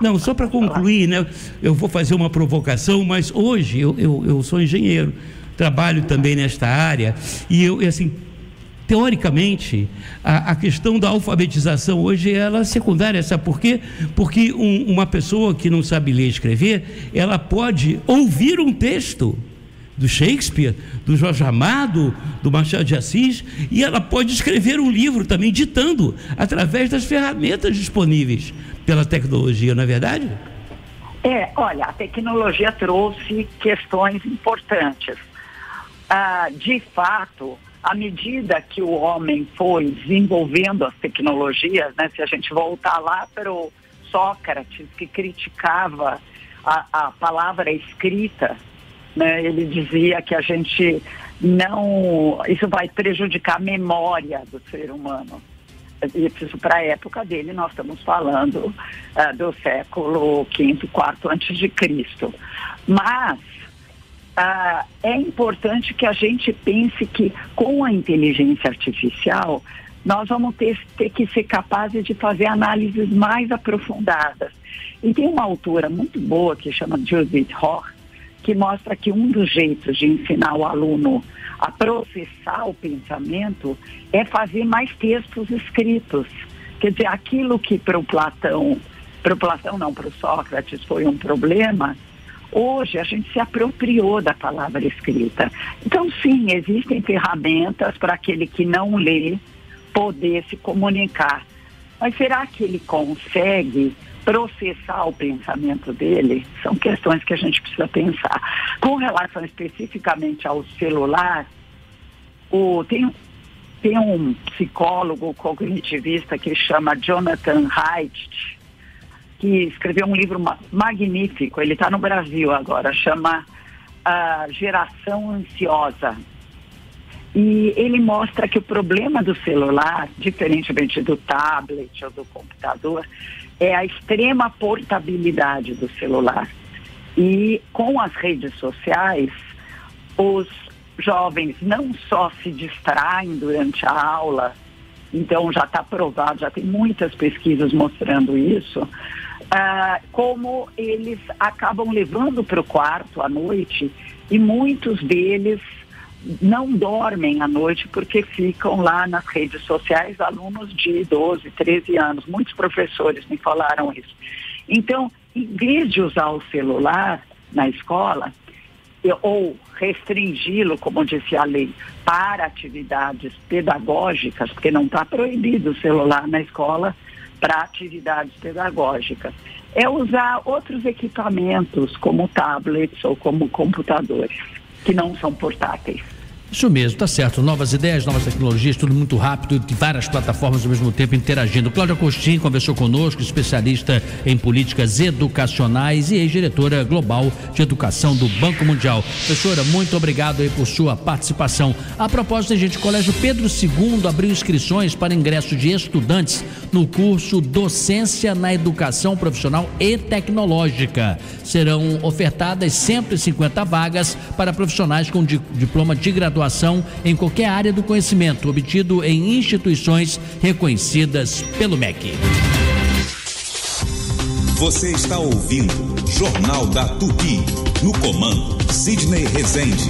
Não, só para concluir, né? Eu vou fazer uma provocação, mas hoje eu sou engenheiro, trabalho também nesta área, e assim, teoricamente, a questão da alfabetização hoje ela é secundária, sabe por quê? Porque uma pessoa que não sabe ler e escrever, ela pode ouvir um texto do Shakespeare, do Jorge Amado, do Machado de Assis, e ela pode escrever um livro também, ditando, através das ferramentas disponíveis pela tecnologia, não é verdade? Olha, a tecnologia trouxe questões importantes. De fato, à medida que o homem foi desenvolvendo as tecnologias, né, se a gente voltar lá para o Sócrates, que criticava a palavra escrita, né, ele dizia que a gente isso vai prejudicar a memória do ser humano. Isso para a época dele, nós estamos falando do século V, IV antes de Cristo. Mas é importante que a gente pense que com a inteligência artificial nós vamos ter que ser capazes de fazer análises mais aprofundadas. E tem uma autora muito boa que chama Judith Hoch, que mostra que um dos jeitos de ensinar o aluno a processar o pensamento é fazer mais textos escritos. Quer dizer, aquilo que para o Sócrates foi um problema, hoje a gente se apropriou da palavra escrita. Então, sim, existem ferramentas para aquele que não lê poder se comunicar. Mas será que ele consegue processar o pensamento dele? São questões que a gente precisa pensar. Com relação especificamente ao celular, tem um psicólogo cognitivista que chama Jonathan Haidt, que escreveu um livro magnífico, ele está no Brasil agora, chama Geração Ansiosa. E ele mostra que o problema do celular, diferentemente do tablet ou do computador, é a extrema portabilidade do celular. E com as redes sociais, os jovens não só se distraem durante a aula, então já está provado, já tem muitas pesquisas mostrando isso, como eles acabam levando para o quarto à noite, e muitos deles não dormem à noite porque ficam lá nas redes sociais, alunos de 12, 13 anos. Muitos professores me falaram isso. Então, em vez de usar o celular na escola, ou restringi-lo, como disse a lei, para atividades pedagógicas, porque não está proibido o celular na escola para atividades pedagógicas, é usar outros equipamentos, como tablets ou como computadores, que não são portáteis. Isso mesmo, tá certo. Novas ideias, novas tecnologias, tudo muito rápido, de várias plataformas ao mesmo tempo interagindo. Cláudia Costin conversou conosco, especialista em políticas educacionais e ex-diretora global de educação do Banco Mundial. Professora, muito obrigado aí por sua participação. A propósito, gente, o Colégio Pedro II abriu inscrições para ingresso de estudantes no curso Docência na Educação Profissional e Tecnológica. Serão ofertadas 150 vagas para profissionais com diploma de graduação em qualquer área do conhecimento, obtido em instituições reconhecidas pelo MEC. Você está ouvindo Jornal da Tupi, no comando Sidney Rezende.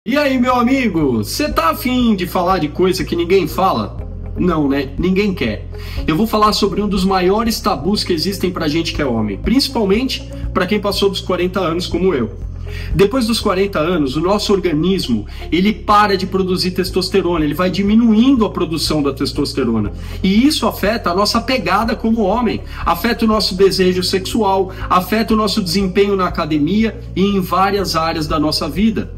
E aí, meu amigo, você tá afim de falar de coisa que ninguém fala? Não, né? Ninguém quer. Eu vou falar sobre um dos maiores tabus que existem pra gente que é homem, principalmente pra quem passou dos 40 anos como eu. Depois dos 40 anos, o nosso organismo, ele para de produzir testosterona, ele vai diminuindo a produção da testosterona. E isso afeta a nossa pegada como homem, afeta o nosso desejo sexual, afeta o nosso desempenho na academia e em várias áreas da nossa vida.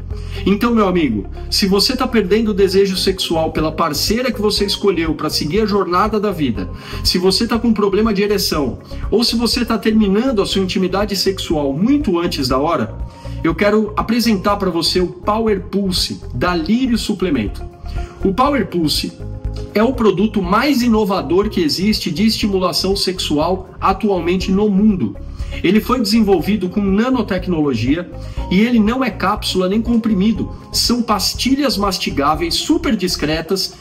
Então, meu amigo, se você está perdendo o desejo sexual pela parceira que você escolheu para seguir a jornada da vida, se você está com problema de ereção, ou se você está terminando a sua intimidade sexual muito antes da hora, eu quero apresentar para você o Power Pulse da Lírio Suplemento. O Power Pulse é o produto mais inovador que existe de estimulação sexual atualmente no mundo. Ele foi desenvolvido com nanotecnologia e ele não é cápsula nem comprimido. São pastilhas mastigáveis super discretas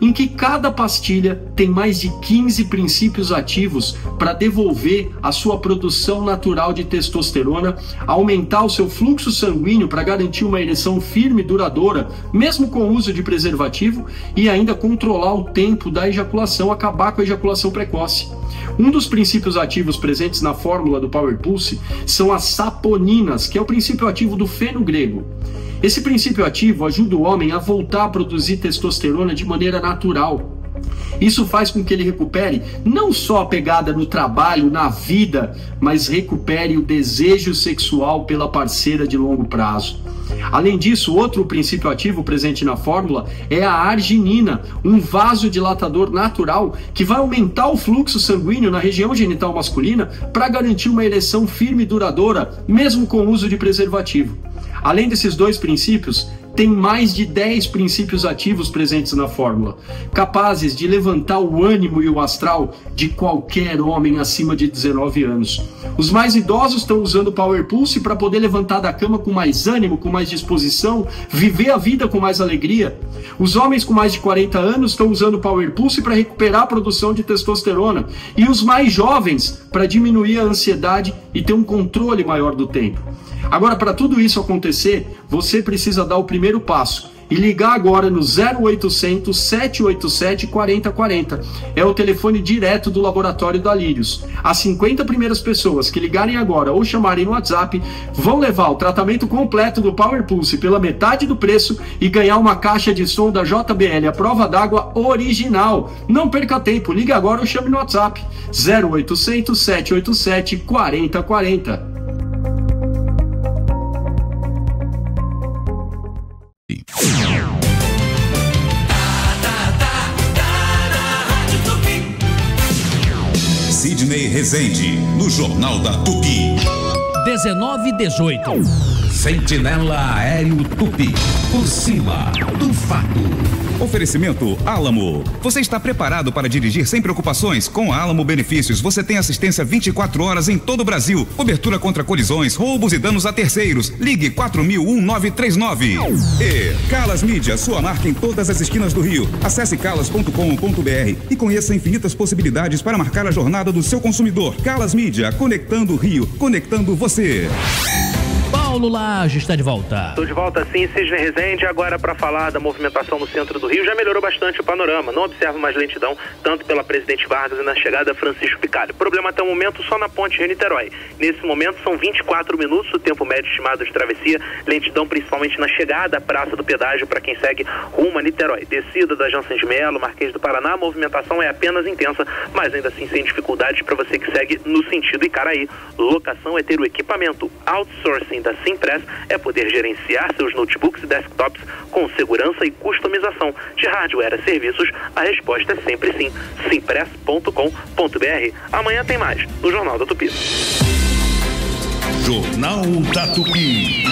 em que cada pastilha tem mais de 15 princípios ativos para devolver a sua produção natural de testosterona, aumentar o seu fluxo sanguíneo para garantir uma ereção firme e duradoura, mesmo com o uso de preservativo, e ainda controlar o tempo da ejaculação, acabar com a ejaculação precoce. Um dos princípios ativos presentes na fórmula do Power Pulse são as saponinas, que é o princípio ativo do feno grego. Esse princípio ativo ajuda o homem a voltar a produzir testosterona de maneira natural. Isso faz com que ele recupere não só a pegada no trabalho, na vida, mas recupere o desejo sexual pela parceira de longo prazo. Além disso, outro princípio ativo presente na fórmula é a arginina, um vasodilatador natural que vai aumentar o fluxo sanguíneo na região genital masculina para garantir uma ereção firme e duradoura, mesmo com o uso de preservativo. Além desses dois princípios, tem mais de 10 princípios ativos presentes na fórmula, capazes de levantar o ânimo e o astral de qualquer homem acima de 19 anos. Os mais idosos estão usando o Power Pulse para poder levantar da cama com mais ânimo, com mais disposição, viver a vida com mais alegria. Os homens com mais de 40 anos estão usando o Power Pulse para recuperar a produção de testosterona. E os mais jovens para diminuir a ansiedade e ter um controle maior do tempo. Agora, para tudo isso acontecer, você precisa dar o primeiro passo e ligar agora no 0800 787 4040. É o telefone direto do Laboratório da Lírios. As 50 primeiras pessoas que ligarem agora ou chamarem no WhatsApp vão levar o tratamento completo do Power Pulse pela metade do preço e ganhar uma caixa de som da JBL à prova d'água original. Não perca tempo, ligue agora ou chame no WhatsApp 0800 787 4040. Sidney Rezende, no Jornal da Tupi. 19:18. Sentinela Aéreo Tupi, por cima do fato. Oferecimento Álamo. Você está preparado para dirigir sem preocupações? Com a Álamo Benefícios, você tem assistência 24 horas em todo o Brasil. Cobertura contra colisões, roubos e danos a terceiros. Ligue 4000-1939. E Calas Mídia, sua marca em todas as esquinas do Rio. Acesse calas.com.br e conheça infinitas possibilidades para marcar a jornada do seu consumidor. Calas Mídia, conectando o Rio, conectando você. Paulo Lage está de volta. Estou de volta sim, Sidney Rezende, agora para falar da movimentação no centro do Rio. Já melhorou bastante o panorama, não observo mais lentidão, tanto pela Presidente Vargas e na chegada Francisco Picalho. Problema até o momento só na ponte Rio-Niterói. Nesse momento são 24 minutos o tempo médio estimado de travessia, lentidão principalmente na chegada à Praça do Pedágio para quem segue rumo a Niterói. Descida da Jansen de Melo, Marquês do Paraná, a movimentação é apenas intensa, mas ainda assim sem dificuldades para você que segue no sentido Icaraí. Locação é ter o equipamento. Outsourcing da Simpress é poder gerenciar seus notebooks e desktops com segurança e customização de hardware a serviços. A resposta é sempre sim. Simpress.com.br. Amanhã tem mais no Jornal da Tupi. Jornal da Tupi.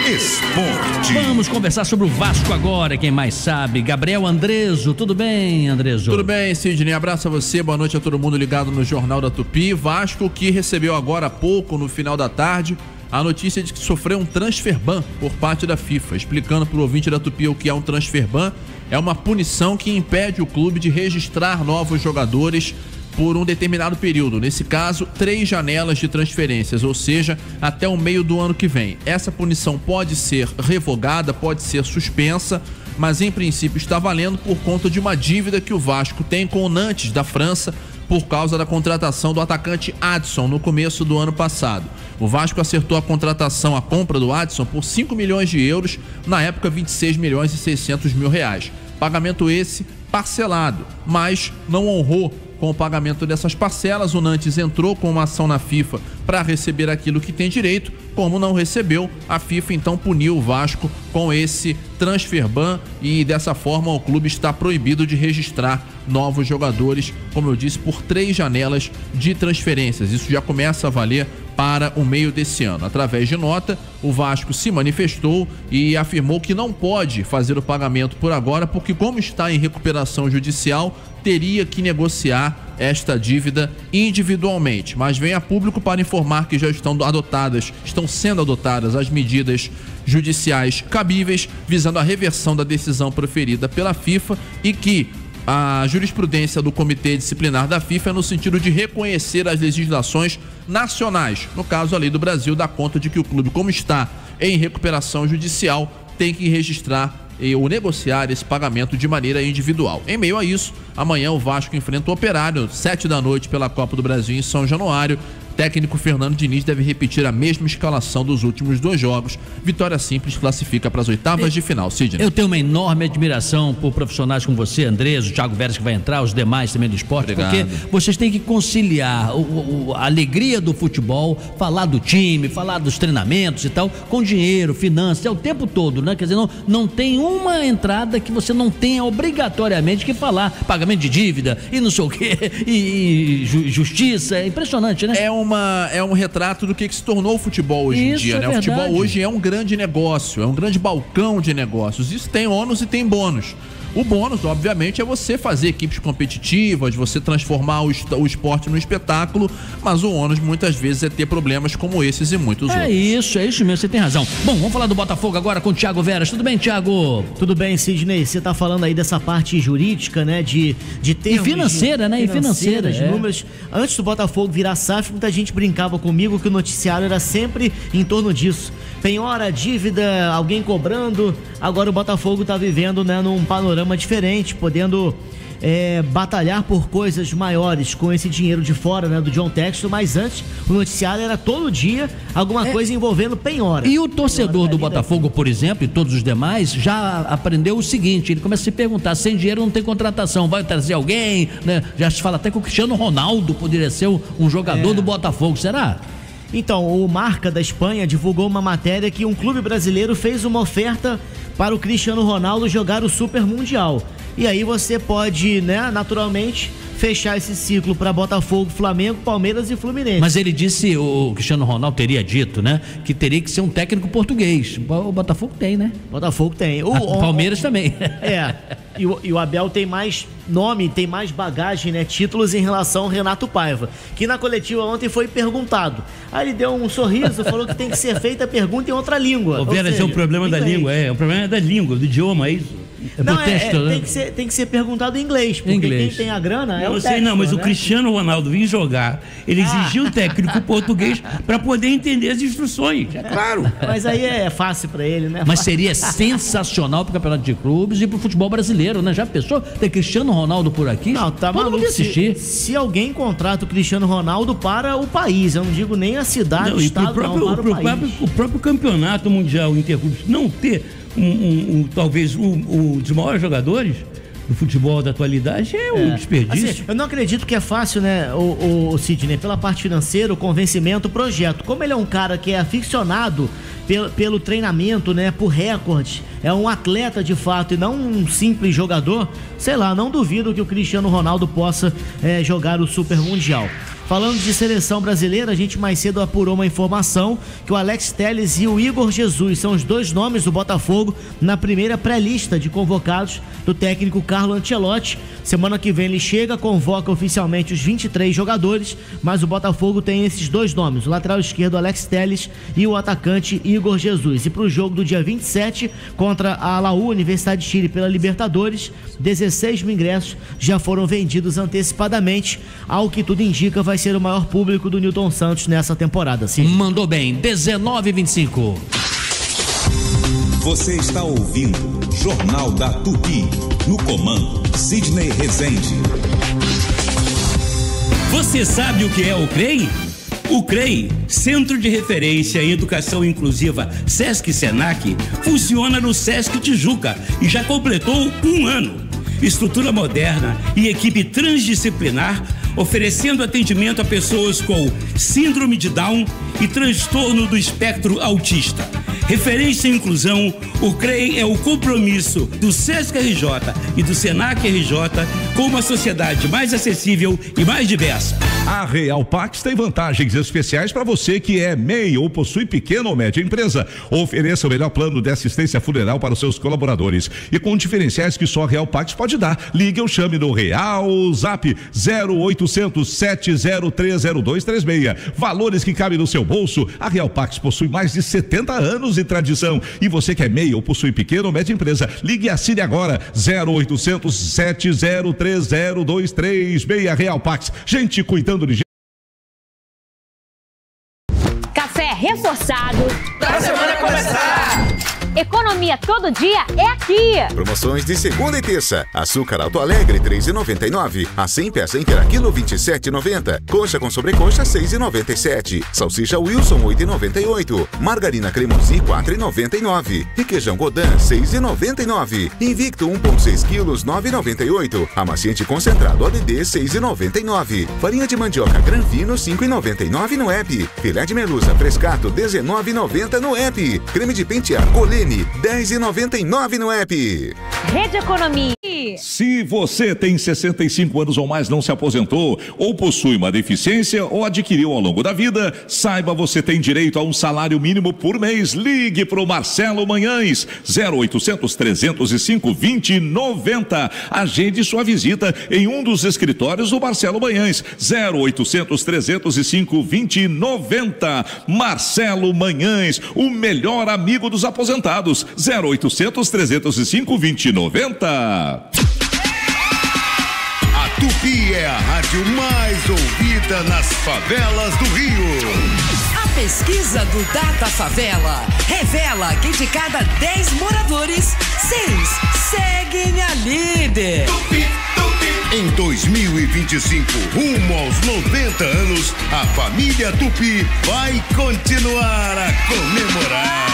Esporte. Vamos conversar sobre o Vasco agora, quem mais sabe. Gabriel Andreso, tudo bem, Andreso? Tudo bem, Sidney, abraço a você, boa noite a todo mundo ligado no Jornal da Tupi. Vasco que recebeu agora há pouco, no final da tarde, a notícia de que sofreu um transfer ban por parte da FIFA. Explicando para o ouvinte da Tupi o que é um transfer ban, é uma punição que impede o clube de registrar novos jogadores por um determinado período, nesse caso 3 janelas de transferências, ou seja, até o meio do ano que vem. Essa punição pode ser revogada, pode ser suspensa, mas em princípio está valendo por conta de uma dívida que o Vasco tem com o Nantes da França por causa da contratação do atacante Adson no começo do ano passado. O Vasco acertou a contratação, a compra do Adson por 5 milhões de euros, na época 26 milhões e 600 mil reais. Pagamento esse parcelado, mas não honrou com o pagamento dessas parcelas. O Nantes entrou com uma ação na FIFA para receber aquilo que tem direito. Como não recebeu, a FIFA então puniu o Vasco com esse transfer ban e dessa forma o clube está proibido de registrar novos jogadores, como eu disse, por 3 janelas de transferências. Isso já começa a valer para o meio desse ano. Através de nota, o Vasco se manifestou e afirmou que não pode fazer o pagamento por agora, porque como está em recuperação judicial, teria que negociar esta dívida individualmente. Mas vem a público para informar que já estão sendo adotadas as medidas judiciais cabíveis, visando a reversão da decisão proferida pela FIFA e que a jurisprudência do Comitê Disciplinar da FIFA é no sentido de reconhecer as legislações nacionais. No caso, a lei do Brasil dá conta de que o clube, como está em recuperação judicial, tem que registrar ou negociar esse pagamento de maneira individual. Em meio a isso, amanhã o Vasco enfrenta o Operário, 7h pela Copa do Brasil em São Januário. Técnico Fernando Diniz deve repetir a mesma escalação dos últimos 2 jogos. Vitória simples classifica para as oitavas de final. Sidney. Eu tenho uma enorme admiração por profissionais como você, Andrés, o Thiago Veras que vai entrar, os demais também do esporte. Obrigado. Porque vocês têm que conciliar a alegria do futebol, falar do time, falar dos treinamentos e tal, com dinheiro, finanças, o tempo todo, né? Quer dizer, não tem uma entrada que você não tenha obrigatoriamente que falar, pagamento de dívida e não sei o quê, e justiça, é impressionante, né? É um retrato do que se tornou o futebol hoje em dia, né? O futebol hoje é um grande negócio, é um grande balcão de negócios. Isso tem ônus e tem bônus. O bônus, obviamente, é você fazer equipes competitivas, você transformar o esporte no espetáculo, mas o ônus muitas vezes é ter problemas como esses e muitos outros. É isso mesmo, você tem razão. Bom, vamos falar do Botafogo agora com o Thiago Veras. Tudo bem, Thiago? Tudo bem, Sidney. Você tá falando aí dessa parte jurídica, né? De termos. E financeira, né? Financeira, de números. Antes do Botafogo virar SAF, muita gente brincava comigo que o noticiário era sempre em torno disso. Penhora, dívida, alguém cobrando. Agora o Botafogo tá vivendo, né, num panorama diferente, podendo batalhar por coisas maiores com esse dinheiro de fora, né, do John Textor, mas antes o noticiário era todo dia alguma coisa envolvendo penhora. E o torcedor do Botafogo, por exemplo, e todos os demais, já aprendeu o seguinte, ele começa a se perguntar, sem dinheiro não tem contratação, vai trazer alguém, né? Já se fala até que o Cristiano Ronaldo poderia ser um jogador do Botafogo, será? Então, o Marca da Espanha divulgou uma matéria que um clube brasileiro fez uma oferta para o Cristiano Ronaldo jogar o Super Mundial. E aí você pode, né, naturalmente, fechar esse ciclo para Botafogo, Flamengo, Palmeiras e Fluminense. Mas ele disse, o Cristiano Ronaldo teria dito, né, que teria que ser um técnico português. O Botafogo tem, né? Botafogo tem. O Palmeiras também. E o Abel tem mais nome, tem mais bagagem, né, títulos em relação ao Renato Paiva, que na coletiva ontem foi perguntado. Aí ele deu um sorriso, falou que tem que ser feita a pergunta em outra língua. O Veras, é o problema da língua, o problema é da língua, do idioma, é isso. Não, tem que ser perguntado em inglês, porque quem tem a grana é o técnico. Não, mas o Cristiano Ronaldo vir jogar, ele exigiu o técnico português para poder entender as instruções, é claro. Mas aí é fácil para ele, né? Mas seria sensacional pro campeonato de clubes e pro futebol brasileiro, né? Já pensou ter Cristiano Ronaldo por aqui? Não, tá maluco. Se alguém contrata o Cristiano Ronaldo para o país, eu não digo nem a cidade, o estado, para o país. O próprio campeonato mundial interclubes não ter talvez um dos maiores jogadores do futebol da atualidade é um desperdício. Assim, eu não acredito que é fácil, né, o Sidney, pela parte financeira, o convencimento, o projeto. Como ele é um cara que é aficionado pelo treinamento, né, por recorde, é um atleta de fato e não um simples jogador, sei lá, não duvido que o Cristiano Ronaldo possa jogar o Super Mundial. Falando de seleção brasileira, a gente mais cedo apurou uma informação que o Alex Telles e o Igor Jesus são os 2 nomes do Botafogo na primeira pré-lista de convocados do técnico Carlo Ancelotti. Semana que vem ele chega, convoca oficialmente os 23 jogadores, mas o Botafogo tem esses 2 nomes, o lateral esquerdo Alex Telles e o atacante Igor Jesus. E para o jogo do dia 27 contra a Laú, Universidade de Chile, pela Libertadores, 16 mil ingressos já foram vendidos antecipadamente, ao que tudo indica vai ser o maior público do Newton Santos nessa temporada. Sim. Mandou bem, 19h25. Você está ouvindo Jornal da Tupi, no comando Sidney Rezende. Você sabe o que é o CREI? O CREI, Centro de Referência em Educação Inclusiva Sesc-Senac, funciona no Sesc Tijuca e já completou 1 ano. Estrutura moderna e equipe transdisciplinar, oferecendo atendimento a pessoas com síndrome de Down e transtorno do espectro autista. Referência em inclusão, o CREI é o compromisso do SESC RJ e do SENAC RJ com uma sociedade mais acessível e mais diversa. A Real Pax tem vantagens especiais para você que é MEI ou possui pequena ou média empresa. Ofereça o melhor plano de assistência funeral para os seus colaboradores e com diferenciais que só a Real Pax pode dar. Ligue ou chame no Real Zap 0800 7030236. Valores que cabem no seu bolso. A Real Pax possui mais de 70 anos de tradição. E você que é MEI ou possui pequena ou média empresa, ligue e assine agora 0800 7030236. Real Pax, gente cuidando de gente. Café reforçado pra semana começar. Economia todo dia é aqui. Promoções de segunda e terça. Açúcar Alto Alegre, R$3,99. A 100 peça inteira quilo, R$27,90. Coxa com sobrecoxa, R$6,97. Salsicha Wilson, R$8,98. Margarina Cremosi, R$4,99. Requeijão Godin, R$6,99. Invicto 1,6 quilos, R$9,98. Amaciante concentrado ODD, R$6,99. Farinha de mandioca Granfino, R$5,99 no app. Filé de merluza Frescato, R$19,90 no app. Creme de pentear Colene, R$10,99 no app. Rede Economia. Se você tem 65 anos ou mais, não se aposentou, ou possui uma deficiência ou adquiriu ao longo da vida, saiba, você tem direito a um salário mínimo por mês. Ligue para o Marcelo Manhães, 0800 305 2090. Agende sua visita em um dos escritórios do Marcelo Manhães, 0800 305 2090. Marcelo Manhães, o melhor amigo dos aposentados. 0800 305 2090. A Tupi é a rádio mais ouvida nas favelas do Rio. A pesquisa do Data Favela revela que de cada 10 moradores, 6 seguem a líder. Tupi, Tupi. Em 2025, rumo aos 90 anos, a família Tupi vai continuar a comemorar.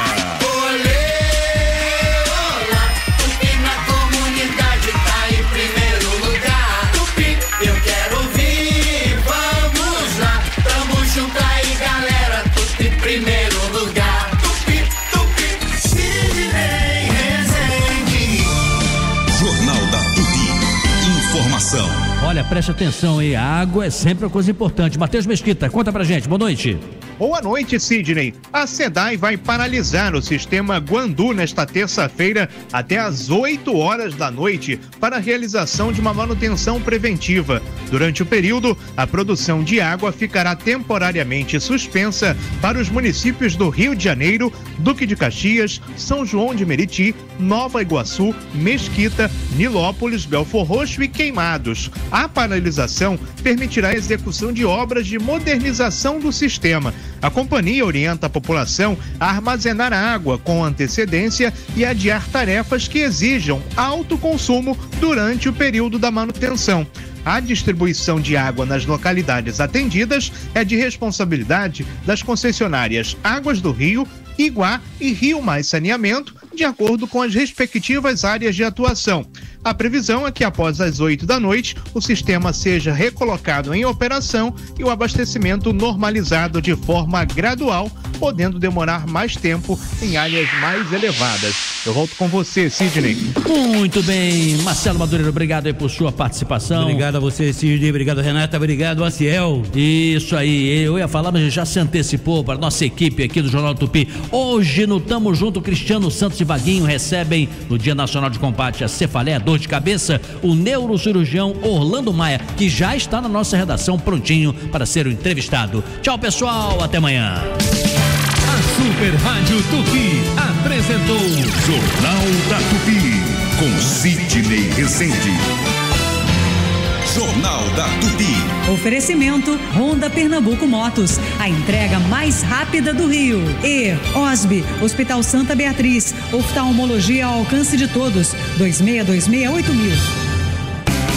Olha, preste atenção aí, a água é sempre uma coisa importante. Matheus Mesquita, conta pra gente, boa noite. Boa noite, Sidney. A SEDAI vai paralisar o sistema Guandu nesta terça-feira até às 8 horas da noite para a realização de uma manutenção preventiva. Durante o período, a produção de água ficará temporariamente suspensa para os municípios do Rio de Janeiro, Duque de Caxias, São João de Meriti, Nova Iguaçu, Mesquita, Nilópolis, Belfor Roxo e Queimados. A paralisação permitirá a execução de obras de modernização do sistema. A companhia orienta a população a armazenar a água com antecedência e adiar tarefas que exijam alto consumo durante o período da manutenção. A distribuição de água nas localidades atendidas é de responsabilidade das concessionárias Águas do Rio, Iguá e Rio Mais Saneamento, de acordo com as respectivas áreas de atuação. A previsão é que após as 8 da noite, o sistema seja recolocado em operação e o abastecimento normalizado de forma gradual, podendo demorar mais tempo em áreas mais elevadas. Eu volto com você, Sidney. Muito bem, Marcelo Madureira, obrigado aí por sua participação. Obrigado a você, Sidney, obrigado, Renata, obrigado, Aciel. Isso aí, eu ia falar, mas já se antecipou para nossa equipe aqui do Jornal Tupi. Hoje no Tamo Junto, Cristiano Santos e Vaguinho recebem, no Dia Nacional de Combate à Cefaleia, dor de cabeça, o neurocirurgião Orlando Maia, que já está na nossa redação prontinho para ser o entrevistado. Tchau, pessoal, até amanhã. A Super Rádio Tupi apresentou Jornal da Tupi com Sidney Rezende. Jornal da Tupi. Oferecimento Honda Pernambuco Motos, a entrega mais rápida do Rio. E OSB, Hospital Santa Beatriz, oftalmologia ao alcance de todos, 26268000.